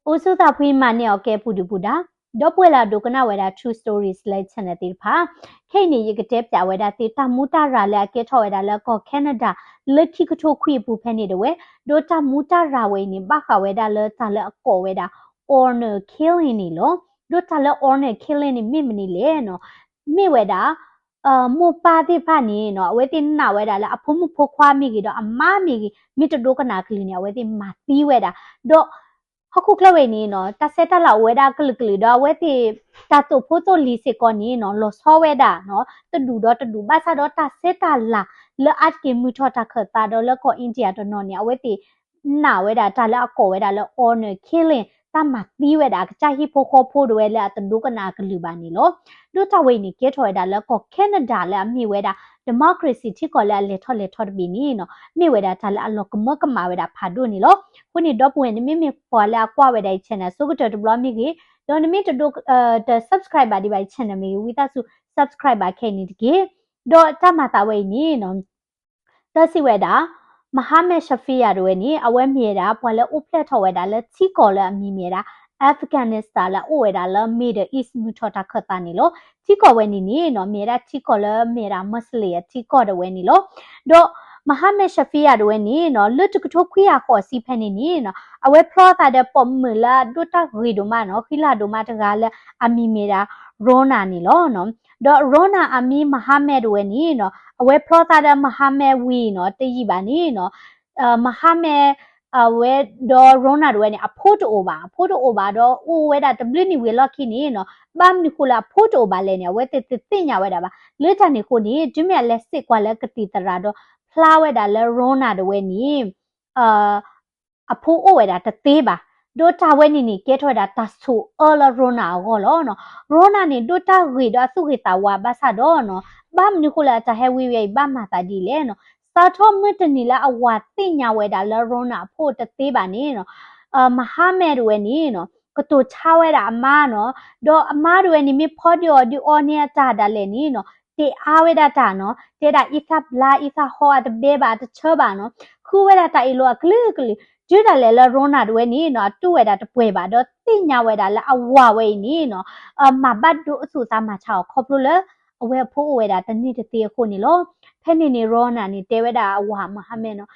Also the pre money okay pudu buda. Dopuela dokana weda true stories like channel pa. Kani yikatep ya weda tita muta rala keto weda lako Canada. Lucky kuto kui pupeni the way. Dota muta rawe ni baka weda le tala ko weda. Honor killing ni lo. Dota le honor killing ni mimini le no. Mi weda. Mo pa ti pa ni no wetin na weda la apumu pokwa mi gi do amma mi gi mi to dokana clean ya wetin ma ti weda do ခုကလဝဲနေနော်တဆက်တလာဝဲတာကလကလတော့ဝဲတီတတူဖိုတိုလီစကောနီနော်လောဆောဝဲတာနော်တဒူတော့တဒူဘာသာတော့တဆက်တလာလအတ်ကေမူထောတာခတာတော့လကောအိန္ဒိယတော့နော်ညဝဲတီနာဝဲတာတလာအကောဝဲတာလော honor killing တမတီးဝဲတာကြာဟိဖိုခေါဖိုတော့ဝဲလာတဒူကနာကလူပါနေလို့တို့တဝဲနေကေထောဝဲတာလောကောကနေဒါလာမြဝဲတာ democracy ที่ก่อนแล้วเลทอดบีนี่เนาะมีเวลาทะละลอกมกมาเวลาพาดูนี่เนาะคนนี้ดอกเวนนี่มีพอแล้วกว่าเวลา channel สุกจะดูบล็อกมีกี่ดอนมีจะดูsubscriber ดีไป channel มีวิตาสุ subscriber แค่นี้กี่ดอตามาตาเวนี่เนาะตาสิเวดามหาเมชฟียาด้วยนี่เอาไว้มีดาพอแล้วอุปเลทอเวดาแล้วที่ก่อนแล้วมีดาอัฟกานิสถานละโอเวดาละมีเดอีสมุทอตาขตานี่โลที่ก่อเวนี่เนาะมีดาที่ก่อละมีดามัสเลียที่ก่อเดเวนี่โลโดมหาเมชฟียาด้วยนี่เนาะลุตุกทุกขุยาขอสิเพนี่นี่เนาะเอาไว้เพราะตาเดปอมมือละดุตารีดูมาเนาะขิลาดูมาตะกาละอามีมีดาโรนานี่โลเนาะดอโรนาอามีมหาเมด้วยนี่เนาะเอาไว้เพราะตาเดมหาเมวีเนาะตะยีบานี่เนาะมหาเมเวดอโรนาด้วยเนี่ยพูดโอบาดอโอเวดาตบลินี่เวลอคินี่เนาะบ้ามนี่คุลาพูดโอบาเลยเนี่ยเวติญาเวดาบาเลือจันนี่คนนี้จิเมเลสิกว่าแล้วกติตราดอพลาเวดาเลโรนาด้วยนี่อพูโอเวดาตะเตบาโดตาเวนี่เกตเวดาตาสุลโรนาโกโลเนาะโรนานี่โดตารีดอสุกิตาวาบาซาดอเนาะบ้ามนี่คุลาจะเฮวีเวบ้ามมาตาดีเลยเนาะตาทอมมือตนี่ละอวาติญาเวดาเลโรนาพูดตะเตบานี่เนาะมหาเมด้วยนี่เนาะก็ตัวชาวเวดาอามาเนาะดออามาด้วยนี่มีพอดีดิออเนียจาดาเลนี่เนาะเตอาเวดาตาเนาะเตดาอิซาบลาอิซาฮอดเบบาตะเชบาเนาะคูเวดาตาอีโลกลือกลืจูดาเลเลโรนาด้วยนี่เนาะตัวเวดาตะป่วยบาดอติญาเวดาละอวาเวนี่เนาะมาบัดดูสุตามาชาวครบเลยเอาไว้พูเวดาตะนี่ตะเตคนนี่โลเพนี่นี่โรนานี่เตเวดาอวามหาเมเนาะ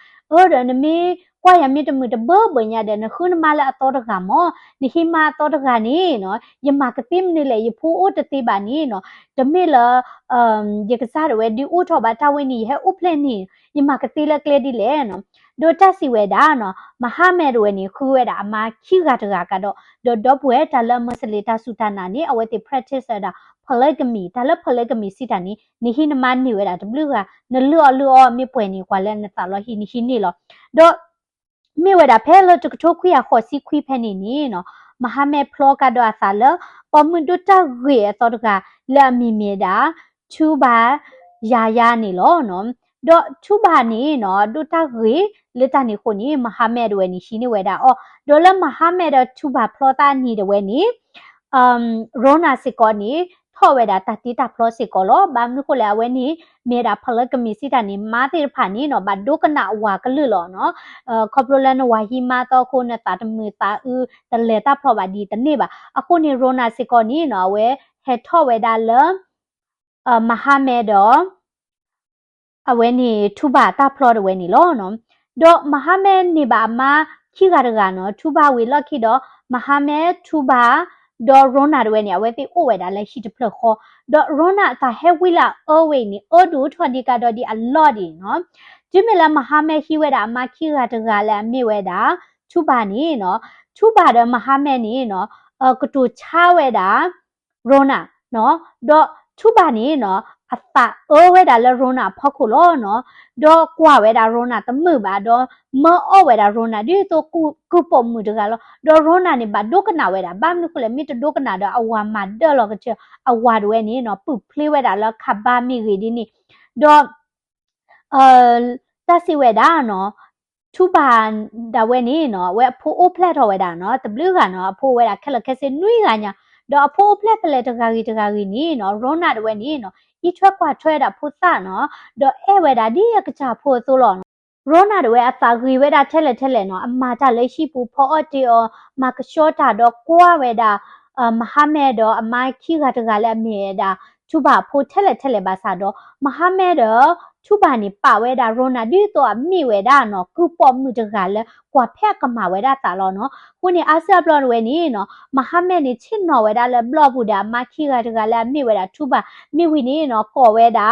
เดนมีกว่ายังมีตะมือตะเบอเบญาเดนคืนมาละตอตะกามอนี่หิมาตอตะกานี่เนาะยมากะติมนี่เลยยพูอุตติบานี่เนาะตะมีละยกะซาเวดิอุทอบาตาเวนี่เฮอุเพลนี่ยมากะติละเคลดิเลเนาะโดตาสิเวดาเนาะมหาเมรเวนี่คือเวดามาคิกะตะกากะดอดอเวตะละมัสเลตาสุตานานี่เอาไว้ติ practice ดาpolygamy ตะละ polygamy สิตานี่นี่หินมันนี่เวดาตะบลูกะนลือมีป่วยนี่กว่าแล้วนะตะลอหินี่ลอดอมีเวดาเพลจุกทุกขุยาขอสิคุยเพนี่นี่เนาะมหาเมพลอกาดออาซาเลปอมดุตะเรตอตกาละมีเมดาชูบายานี่ลอเนาะดอชูบานี่เนาะดุตะเรเลตานี่คนนี้มหาเมดเวนี่ชินี่เวดาอ๋อดอละมหาเมดชูบาพลอตานี่เดเวนี่โรนาสิกอนี่ทอเวดาตัดติตาพลอสิกอลบามนุคุลาเวนี่เมดาพลกมีสิตานี่มาติผานี่เนาะบัดดูกันนะวากลือลอเนาะคอปโรแลนวาฮิมาตอคนนะตาตมือตาตะเลตาพลอบาดีตะนี่บะอะคนนี่โรนาสิกอนี่เนาะเวเฮทอเวดาเลมหาเมดอအဝဲနေထူပါတာဖလော်ဒဝဲနေလောနော်ဒေါ်မဟာမဲနေပါမှာခိကရကနော်ထူပါဝေလောက်ခိတော့မဟာမဲထူပါဒေါ်ရိုနာဒဝဲနေအဝဲတိအိုဝဲတာလဲရှိတဖလခေါ်ဒေါ်ရိုနာတာဟဲဝီလာအိုဝဲနေအိုဒူထွန်ဒီကတော့ဒီအလော့ဒီနော်ဂျိမလာမဟာမဲခိဝဲတာအမခိကတကလဲမြေဝဲတာထူပါနေနော်ထူပါတော့မဟာမဲနေနော်ကတူချာဝဲတာရိုနာနော်ဒေါ်ထူပါနေနော်အတာเวดาลโรนาพอคุโลเนาะดอกว่าเวดาโรนาตะมือบาดอมอเวดาโรนาดิโตกูปอมือตะกาลดอโรนานี่บาดกนาเวดาบามนุคุเลมิตดกนาดออวามาเดลอกะเชอวาดเวนี่เนาะปุพลีเวดาลคาบามิรีดินี่ดอตาสิเวดาเนาะทุบานดาเวนี่เนาะเวพูโอเพลทเวดาเนาะตะบลูกะเนาะพูเวดาแค่ละแค่เซนุยกะญาดอพูเพลเพลตะกากีนี่เนาะโรนาดเวนี่เนาะอีทวกว่าทวดาพุทธะเนาะดอเอเวดาดิยกะจาโพโซลอ ရိုနာတွေအသာဂီဝဲတာထဲလေနော်အမာတာလေးရှိပူဖောအတီအောမာကရှောတာတော့ကိုဝဲတာမဟာမဲတော့အမိုက်ခိကတကလည်းအမြဲတာသူပါဖိုထဲလေပါစားတော့မဟာမဲတော့သူပါနေပါဝဲတာရိုနာဒီတော့မိဝဲတာနော်ကူပေါ်မှုတကလည်းကွာဖက်ကမှာဝဲတာတာလောနော်ခုနေအဆက်ဘလော့ဝဲနေနော်မဟာမဲနေချစ်နော်ဝဲတာလည်းဘလော့ဘူးတာမခိကတကလည်းမိဝဲတာသူပါမိဝီနေနော်ကော်ဝဲတာ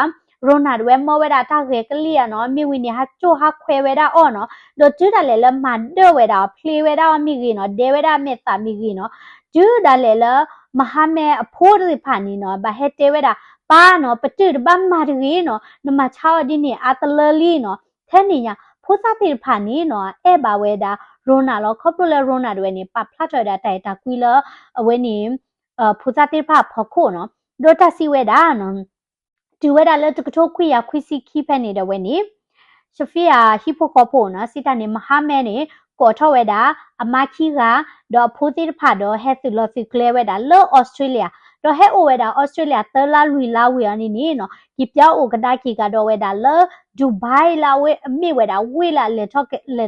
ရိုနာတွေမောဝဲတာတာကေကလီယာနော်မိဝီနေဟာချိုဟာခွဲဝဲတာအော်နော်ဒိုတူတာလေလမန်ဒဝဲတာဖလီဝဲတာမိကြီးနော်ဒေဝဲတာမေတာမိကြီးနော်ဒူဒါလေလမဟာမဲအဖိုးတွေဖာနီနော်ဘာဟက်တေဝဲတာပါနော်ပတူဘမ်မာရီနော်နမချောဒီနေအတလလီနော်ထဲနေညာဖိုးစားတေဖာနီနော်အဲဘာဝဲတာရိုနာလောခေါပလိုလေရိုနာတွေနေပဖလာတော်တာတိုင်တာကွီလအဝဲနေဖိုးစားတေဖာဖော်ခိုနော်ဒိုတာစီဝဲတာနော်တူဝဲတာလဲတကထိုးခွေရခွစီခိဖက်နေတဲ့ဝဲနေရှဖီယာဟီပိုကောပိုနော်စီတာနေမဟာမဲနေကောထောဝဲတာအမခီကတော့ဖိုးတိဖာတော့ဟက်သီလော်စီကလဲဝဲတာလောဩစတြေးလျတော့ဟဲအိုဝဲတာဩစတြေးလျသလာလူလာဝဲအနေနေနော်ဒီပြောက်အိုကဒါခီကတော့ဝဲတာလောဒူဘိုင်လာဝဲအမေဝဲတာဝဲလာလေထော့ကတလ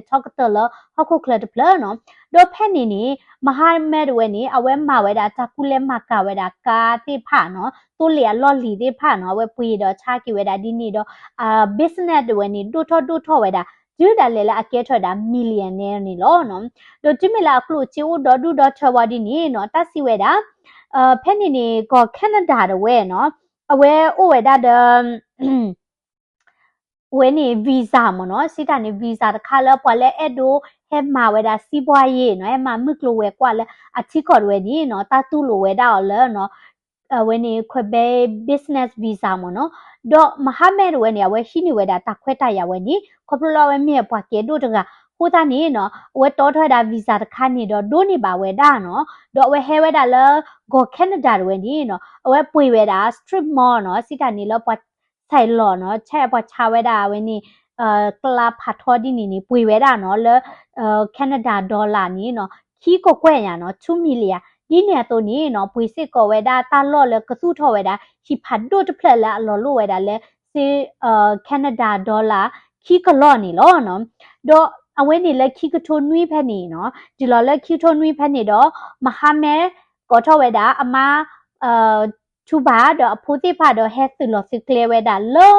ဟခုကလတ်ပလနော်တော့ဖက်နေနေမဟာမဲဝဲနေအဝဲမဝဲတာတကူလဲမကဝဲတာကာတိဖာနော်တူလျာလော်လီတိဖာနော်ဝဲပွေတော့ချာကီဝဲတာဒီနေတော့business ဝဲနေဒူထော့ဝဲတာကျူဒါလေလာအကဲထွက်တာမီလီယံနဲနေလောနော်တို့တိမလာကလို့ချီဦးဒေါ်ထဝဒီနေနော်တဆီဝဲတာဖက်နေနေကောကနေဒါတော့ဝဲနော်အဝဲအိုဝဲတာဝဲနေဗီဇာမနော်စီတာနေဗီဇာတခါလဲပွာလဲအဲ့ဒိုဟဲမာဝဲတာစီးပွားရေးနော်အဲ့မှာမကလိုဝဲကွာလဲအချီခေါ်ဝဲဒီနော်တာတူလိုဝဲတာလဲနော်ဝဲနေခွဲဘဲ business visa မနော်တော့မဟာမဲဝဲနေဝဲရှိနေဝဲတာတခွဲတရဝဲနေခေါပလောဝဲမြေပွားကဲတို့တကဟိုတာနေနော်ဝဲတော်ထွက်တာ visa တခါနေတော့ဒိုနေပါဝဲတာနော်တော့ဝဲဟဲဝဲတာလဲဂိုကနေဒါဝဲနေနော်ဝဲပွေဝဲတာ strip mall နော်စီတာနေလောပွားဆိုင်လောနော်ချဲပွားချဝဲတာဝဲနေကလာဖတ်ထော်ဒီနေပွေဝဲတာနော်လဲကနေဒါဒေါ်လာနေနော်ခီကိုကွဲ့ရနော်2 millionဒီနေတော့နေနော်ပွေစစ်ကောဝဲတာတာလော့လဲကစုထော်ဝဲတာဟိဖတ်ဒိုတဖလက်လာလော်လို့ဝဲတာလဲစီကနေဒါဒေါ်လာခီကလော့နေလောနော်တော့အဝဲနေလဲခီကထိုနွိဖက်နေနော်ဒီလော်လဲခီထိုနွိဖက်နေတော့မဟာမဲကောထော်ဝဲတာအမသူဘာတော့အဖိုးတိဖာတော့ဟက်သူလော်စီကလေဝဲတာလော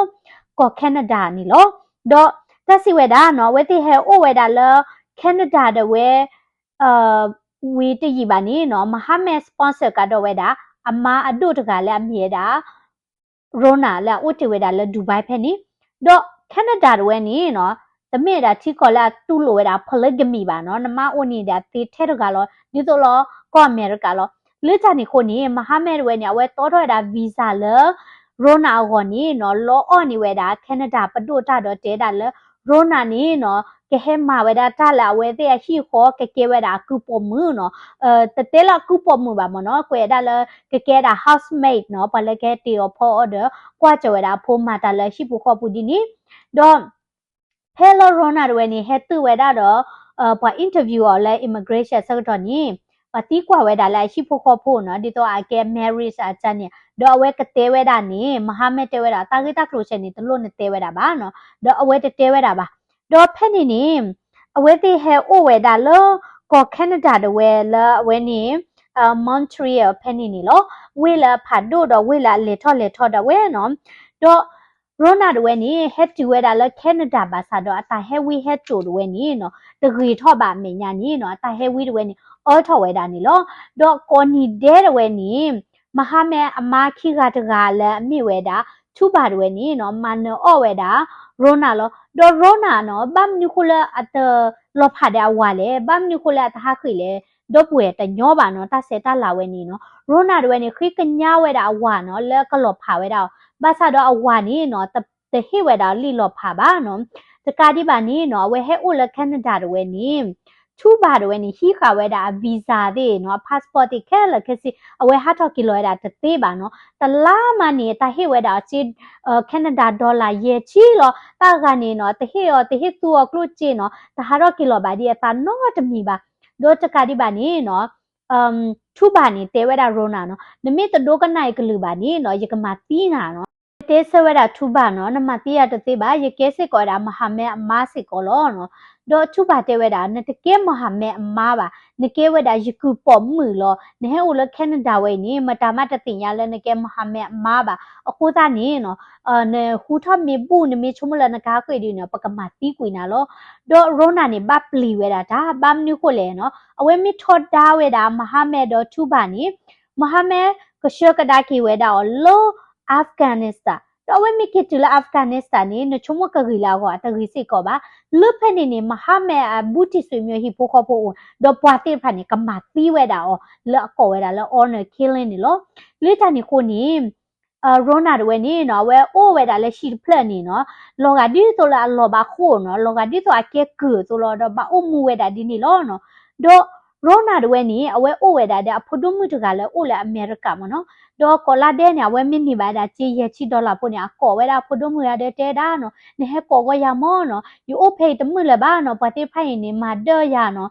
ကောကနေဒါနေလောတော့တက်စီဝဲတာနော်ဝဲတိဟဲအိုဝဲတာလောကနေဒါတဲ့ဝဲဝီတကြီးပါနေနော်မဟာမဲစပွန်ဆာကတော့ဝဲတာအမအဒုတကလည်းအမြဲတာရိုနာလည်းဥတီဝဲတာလည်းဒူဘိုင်ဖက်နေတော့ကနေဒါဝဲနေနော်တမေတာချီကောလာတူလိုဝဲတာဖလက်ဂမီပါနော်နမအိုနေတာတေထဲတကလောဒီဆိုလောကောအမေရိကလောလေချာနေခိုနေမဟာမဲဝဲနေဝဲတော်တော်တာဗီဇာလေရိုနာဟောနေနော်လောအော်နေဝဲတာကနေဒါပဒိုတာတော့တဲတာလေရိုနာနေနော်ကဲဟဲမာဝဲတာတာလာဝဲတဲ့ဟီခေါ်ကဲဝဲတာကူပေါ်မှုနော်တဲလာကူပေါ်မှုပါမနော်ကွဲတာလေကဲတာ housemate နော်ပလက်ကေတီဖော်အော်ဒကွာကြဝဲတာဖိုးမာတာလေရှိပူခေါ်ပူဒီနီတော့ဖဲလောရိုနာဝဲနေဟဲတူဝဲတာတော့ပွာ interview ော်လဲ immigration ဆက်တော့နီပတိကွာဝဲတာလဲရှိဖို့ခေါ်ဖို့နော်ဒီတော့အကဲ marriage အချန်နေတော့အဝဲကတဲဝဲတာနေမဟာမက်တဲဝဲတာတာဂိတာကလိုရှင်နေတလို့နေတဲဝဲတာပါနော်တော့အဝဲတဲဝဲတာပါတော့ဖက်နေနေအဝဲတိဟဲအိုဝဲတာလောကောကနေဒါတဝဲလာအဝဲနေMontreal ဖက်နေနေလောဝဲလာဖတ်တော့ဝဲလာလေထော့တော့ဝဲနော်တော့ရိုနာဝဲနေဟက်တူဝဲတာလဲကနေဒါပါစားတော့အတာဟဲဝီဟက်တိုဝဲနေနော်တဂရီထော့ပါမညာနေနော်အတာဟဲဝီဝဲနေအော်ထော်ဝဲတာနေလောတော့ကောနီဒဲဝဲနေမဟာမဲအမခိကတကလည်းအမိဝဲတာသူပါဝဲနေနော်မန်နောဝဲတာရိုနာလောတော့ရိုနာနော်ဘမ်နီခိုလာအတလောဖာတဲ့ဝါလေဘမ်နီခိုလာတဟာခိလေတော့ပွေတညောပါနော်တဆက်တလာဝဲနေနော်ရိုနာဝဲနေခိကညာဝဲတာဝါနော်လဲကလောဖာဝဲတာဘာသာတော့အဝါနေနော်တဟိဝဲတာလီလောဖာပါနော်တကာဒီပါနေနော်ဝဲဟဲအိုလကနေဒါဝဲနေသူဘာဝဲနေဟီခါဝဲတာဗီဇာတဲ့နော် passport တိခဲလခစီအဝဲဟာတော့ကီလိုရတာတသေးပါနော်တလားမနေတာဟိဝဲတာချီကနေဒါဒေါ်လာရေချီလောတာကနေနော်တဟိရောတဟိသူကလုချီနော်တဟာတော့ကီလိုပါဒီတာနော်တမီပါဒိုတကာဒီပါနေနော်သူဘာနေတဲဝဲတာရိုနာနော်နမိတဒိုကနိုင်ကလူပါနေနော်ယကမတီးနာနော် တေဆဝရထူပါနော်နမတိရတသေးပါရကဲစစ်ကောတာမဟာမဲအမားစစ်ကောလောနော်ဒေါ်ထူပါတဲဝဲတာနတကဲမဟာမဲအမားပါနကဲဝဲတာယခုပေါ်မှုလောနဲဦးလခဲနဒါဝဲနေမတာမတတင်ရလဲနကဲမဟာမဲအမားပါအခုသားနေနော်နဲဟူထမေဘူးနမေချုံမလနကားခွေဒီနော်ပကမတီကွေနာလောဒေါ်ရိုနာနေဘပလီဝဲတာဒါဘမ်နုကိုလေနော်အဝဲမီထော်ဒါဝဲတာမဟာမဲဒေါ်ထူပါနေမဟာမဲကရှကဒါကီဝဲတာလောအာဖဂန်နစ္စတန်တော့ဝဲမိကတူလာအာဖဂန်နစ္စတန်နေနချုံမကဂီလာကိုအတဂီစစ်ကောပါလွတ်ဖက်နေနေမဟာမဲဘူတီဆွေမျိုးဟိဖိုခေါဖိုတော့ပွားတိဖာနေကမတီဝဲတာအောလောကောဝဲတာလော honor killing နေလောလိတနေကိုနေရိုနာဒဝဲနေနော်ဝဲအိုဝဲတာလဲရှိဖလက်နေနော်လောကဒီဆိုလာလောပါခိုးနော်လောကဒီဆိုအကဲကူဆိုလောတော့ဘာအုံမူဝဲတာဒီနေလောနော်တော့ရိုနာဒဝဲနေအဝဲအိုဝဲတာတဲ့အဖို့တို့မှုတကလည်းအိုလဲအမေရိကမနော်တော့ကောလာတဲ့ညာဝဲမင်းနေပါတာကြေရချီဒေါ်လာပို့ညာကောဝဲတာဖို့တို့မှုရတဲ့တဲတာနော်နေဟဲကောကရမောနော်ယူအိုဖေးတမှုလည်းပါနော်ပတိဖိုင်နေမှာတော့ရနော်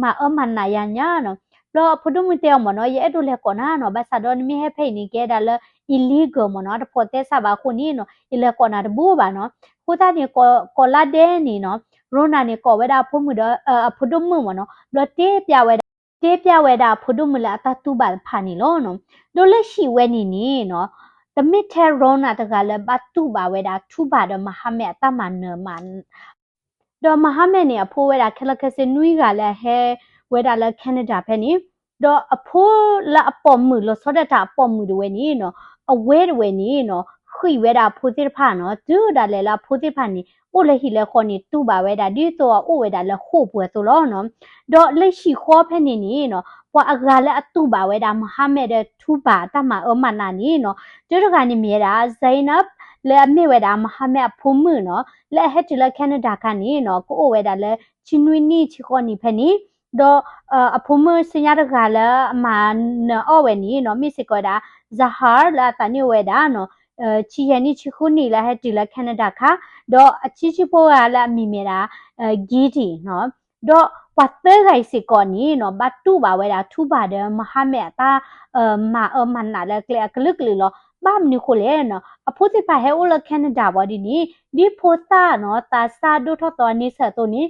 မမနာရညာနော်တော့ဖို့တို့မှုတဲ့မနော်ရဲ့အဲ့တို့လဲကောနာနော်ဘာသာတော့နေဟဲဖေးနေကြတာလဲ illegal မနော်တဖို့တဲ့ဆပါခုနေနော် illegal ကောနာတဘူပါနော်ခိုးတာနေကောလာတဲ့နေနော်ရိုနာနေကောဝဲတာဖို့မှုတော့ဖို့တို့မှုမနော်တော့တေးပြဝဲတေးပြဝဲတာဖို့တို့မှုလားအတတူပါဖာနေလို့နော်တို့လက်ရှိဝဲနေနေနော်တမစ်ထဲရိုနာတကလည်းဘတ်တူပါဝဲတာထူပါတော့မဟာမဲအတမနမန်တော့မဟာမဲနေအဖိုးဝဲတာခလခစနွီကလည်းဟဲဝဲတာလည်းကနေဒါဖဲနေတော့အဖိုးလာအပေါ်မှုလို့ဆောဒတာအပေါ်မှုတွေဝဲနေနော်အဝဲတွေဝဲနေနော်ခွိဝဲတာဖိုးစစ်ဖာနော်ဒူဒါလည်းလာဖိုးစစ်ဖာနေအိုလေဟီလေခေါနေတူပါဝဲတာဒီတော့အိုဝဲတာလည်းခို့ပွဲဆိုလို့နော်တော့လက်ရှိခေါ်ဖဲနေနေနော်ပွာအကလည်းအတူပါဝဲတာမဟာမဲတဲ့ထူပါတမအမနာနေနော်ကျတော့ကနေမြေတာဇိုင်နပ်လဲအမေဝဲတာမဟာမဲဖုံမှုနော်လဲဟက်တလကနေဒါကနေနော်ကိုဝဲတာလဲချင်းနွီနီချီခေါနီဖဲနေတော့အဖုံမှုစညာတကလည်းအမနော်ဝဲနေနော်မိစကောတာဇဟာလာတနေဝဲတာနော်ချီယနီချီခုနီလာဟက်တလကနေဒါခါတော့အချီချီပိုကလာမိမြေတာဂီတီနော်တော့ပတ်သက်ခိုင်စီကောနီနော်ဘတ်တူပါဝဲတာထူပါတယ်မဟာမဲတာမန်နာလည်းကလကလကလလောဘာမနီခိုလေနော်အဖို့စစ်ပါဟဲအိုလကနေဒါဘော်ဒီနီဒီဖိုတာနော်တာစာဒိုထတော်နီဆက်တိုနီ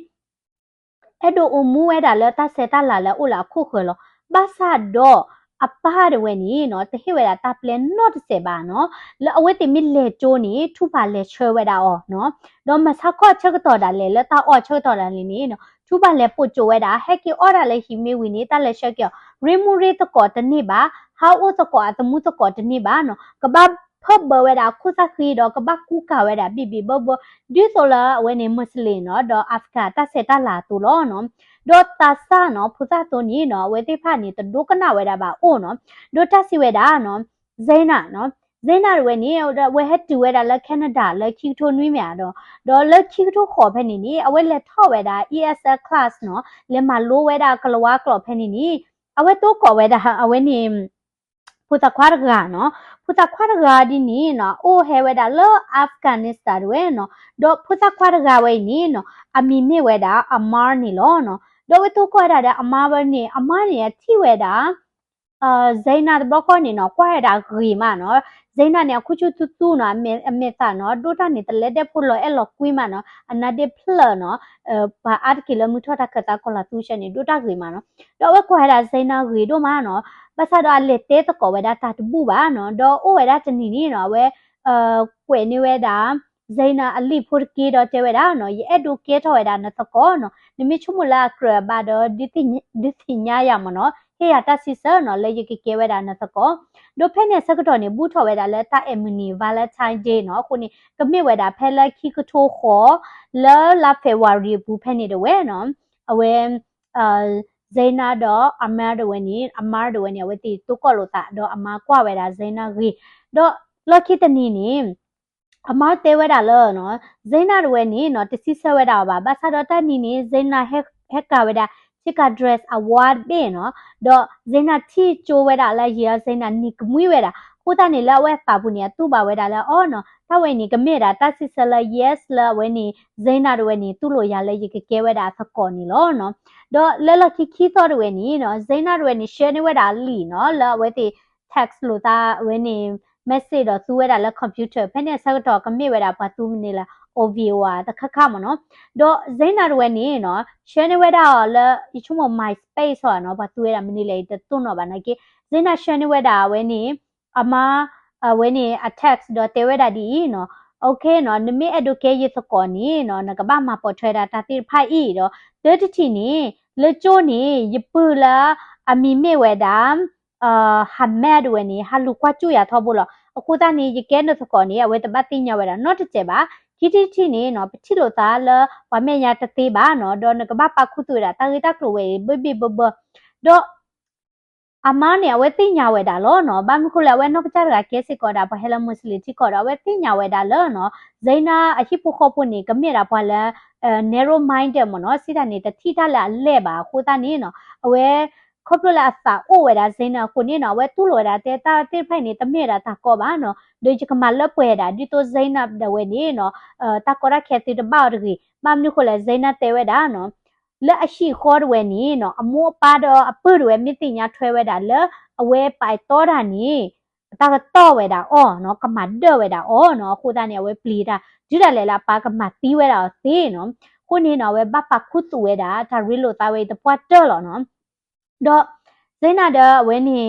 အဲ့ဒိုအမူဝဲတာလည်းတာဆက်တာလာလည်းအိုလာခုခွလောဘာသာတော့အပါရဝဲနီနော်တဟိဝဲတာတာပလန်နော့စေပါနော်လောအဝဲတိမီလေချိုးနီထူပါလေချွဲဝဲတာအော်နော်တော့မဆခော့ချက်တော်တာလေလတာအော်ချက်တော်တာလီနီနော်ထူပါလေပို့ချိုဝဲတာဟက်ကီအော်တာလေဟီမီဝီနီတာလေရှက်ကျော်ရီမူရီတကောတနေပါဟာအိုတကောအတမှုတကောတနေပါနော်ကဘာဖဘဝဲတာခုစခီတော့ကဘာကူကဝဲတာဘီဘဘဒီဆိုလာဝဲနေမွတ်စလင်နော်တော့အာဖဂန်တဆက်တလာတူလောနော်တော့တာဆာနော်ဖူစာတိုနီနော်ဝဲတိဖာနေတဒုကနာဝဲတာပါအိုနော်တော့တစီဝဲတာနော်ဇိနာနော်ဇိနာဝဲနေဝဲဟက်တူဝဲတာလက်ကနေဒါလက်ခီထိုနွေးမြတော့လက်ခီထိုခေါ်ဖဲနေနီအဝဲလက်ထော့ဝဲတာ ESL class နော်လက်မလိုဝဲတာကလဝါကလော်ဖဲနေနီအဝဲတော့ခေါ်ဝဲတာအဝဲနေဖူတာခွာရကနော်ဖူတာခွာရကဒီနီနော်အိုဟဲဝဲတာလောအာဖဂန်နစ္စတန်ဝဲနော်တော့ဖူတာခွာရကဝဲနီနော်အမီမေဝဲတာအမားနီလောနော်တော့ဝဲတော့ခွာရတာအမားဝဲနီအမားနီထိဝဲတာဇိနာဘခေါနေနော်ခွာရတာဂီမနော်ဇိနာနေခုချူတူနော်အမေတာနော်ဒိုတာနေတလက်တဲ့ဖို့လောအဲ့လောကွီးမနော်အနာဒေဖလနော်ဘာအကီလိုမီတာခတာကလာတူရှနေဒိုတာဂီမနော်တော့ဝဲခွာရတာဇိနာဂီတို့မနော်ဘာသာတော့လက်တဲတကောဝဲတာတပူပါနော်တော့အိုဝဲတာတနီနီနော်ဝဲကွယ်နေဝဲတာဇိနာအလီဖို့ကီတော့တဲဝဲတာနော်ရဲ့အဲ့ဒိုကဲထော်ဝဲတာနတကောနော်နိမိချုမလာကရဘာတော့ဒီတိညာရမနော်ဟေရတဆီဆာနော်လေယကကဲဝဲတာနတကောဒိုဖဲနေစကတော့နေဘူးထော်ဝဲတာလဲတာအမီနီဗာလက်တိုင်းဒေးနော်ခုနေကမြဝဲတာဖဲလက်ခီကထိုးခေါ်လာဖေဝါရီဘူးဖဲနေတော့ဝဲနော်အဝဲဇိနာတော့အမားဒဝနီအမားဒဝနီဝတိတုကောလို့တာတော့အမားကွာဝဲတာဇိနာဂီတော့လက်ခိတနီနီအမားတဲဝဲတာလောနော်ဇိနာဒဝနီနော်တစီဆဝဲတာပါဘာသာတော့တနီနီဇိနာဟက်ကဝဲတာချစ်က dress award ပေးနော်တော့ဇိနာတီချိုးဝဲတာလဲရဇိနာနီကမွေးဝဲတာခုတနေလဲဝဲပါဘူးနေသူ့ပါဝဲတာလဲအော်နော်ထဝဲနေကမေတာတဆီဆလာ yes လာဝဲနေဇိနာဒဝဲနေသူ့လိုရလဲရကကဲဝဲတာသကောနေလောနော်တော့လဲလခိခီတော်တွေနေနော်ဇိနာတွေနေ share နေဝဲတာလီနော်လာဝဲတီ text လို့တာဝဲနေ message တော့သူဝဲတာလဲ computer ဖက်နေဆက်တော့ကမေဝဲတာပါသူမနေလား OVO อ่ะတခါခါမနော်တော့ဇိနာတော့နေနော် share ဝဲတာလဲချုံမ my space ဟောနော်ပါသူဝဲတာမနေလေတွန်းတော့ပါနော်ကေဇိနာ share ဝဲတာဝဲနေအမဝဲနေ attack တော့တေဝဲတာဒီနော်โอเคเนาะนิมิเอดูเคยสกอนี่เนาะนกบ้ามาปอทรดาตาติไผอีเนาะเดติทีนี่เลโจนี่ยปืละอามีเมเวดามฮัมแม่ด้วยนี่ฮัลลูกว่าจุยาทอบุลအခုတနေ့ရကဲနစကောနေအဝဲတပတ်တင်ညဝဲတာနော်တကျပါခိတိတိနေနော်ပတိလို့သားလဝမေညာတသေးပါနော်ဒေါ်နကဘပခုတူတာတာဂီတာကလိုဝဲဘဘဘတော့အမနဲ့ဝဲတင်ညာဝဲတာလောနော်ဘာမခုလဲဝဲနော်ပကြရကဲစစ်ကောတာဘဟဲလမွတ်စလီတီကောတာဝဲတင်ညာဝဲတာလောနော်ဇိနာအရှိဖို့ခေါ်ဖို့နေကမြတာဘွာလဲnarrow minded မနော်စိတာနေတတိတလာလဲပါခိုးတာနေနော်အဝဲခေါပလာစာအိုဝဲတာဇိနာကိုနေနော်ဝဲတူလောတာတဲတာတိဖိုင်နေတာမြတာတာကောပါနော်ဒိချကမလပွဲတာဒီတိုဇိနာဒဝဲနေနော်တာကောရခဲတိတဘောက်တကြီးမမနုခလဲဇိနာတဲဝဲတာနော်လက်အရှိခေါ်ရဝဲနေနော်အမောပါတော့အပုရဝဲမြစ်တင်ညာထွဲဝဲတာလဲအဝဲပိုက်တော်တာနေတာကတော့ဝဲတာအော်နော်ကမဒဝဲတာအော်နော်ခိုးတာနေဝဲပလီတာဒီရလဲလာပါကမတီးဝဲတာသေးနော်ခုနေနော်ဝဲဘပခုတူဝဲတာဒါရီလိုတာဝဲတပွားတော့လောနော်တော့ဇိနာဒဝဲနေ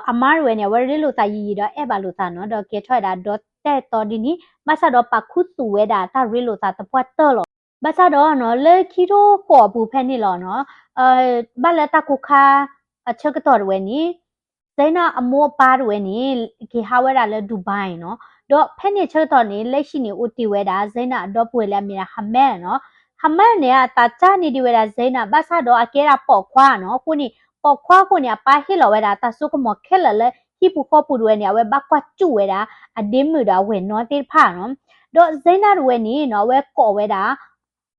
အမားဝဲနေဝဲရီလိုတာရီတော့အဲ့ပါလိုတာနော်တော့ကေထွဲတာတော့တဲ့တော်ဒီနီမဆတော့ပခုတူဝဲတာဒါရီလိုတာတပွားတော့လောဘာသာတော့နော်လေခီတိုပေါ်ဘူးဖက်နေလောနော်ဘာလဲတခုခါအချက်ကတော့ဝဲနီဇိနာအမောပါဝဲနီခေဟာဝဲတာလဲဒူဘိုင်းနော်တော့ဖက်နေချက်တော့နေလက်ရှိနေဦးတီဝဲတာဇိနာတော့ပွေလဲမြေဟမဲနော်ဟမဲเนี่ยတာချာနေဒီဝဲတာဇိနာဘာသာတော့အကဲတာပေါ့ခွာနော်ခုနေပေါ့ခွာခုနေပါဟီလောဝဲတာတဆုကမခဲလလဲဟီပူခေါ်ပူဝဲနေဝဲဘကွာကျူဝဲတာအဒင်းမြတာဝဲနော်တေဖာနော်တော့ဇိနာဝဲနေနော်ဝဲကော်ဝဲတာ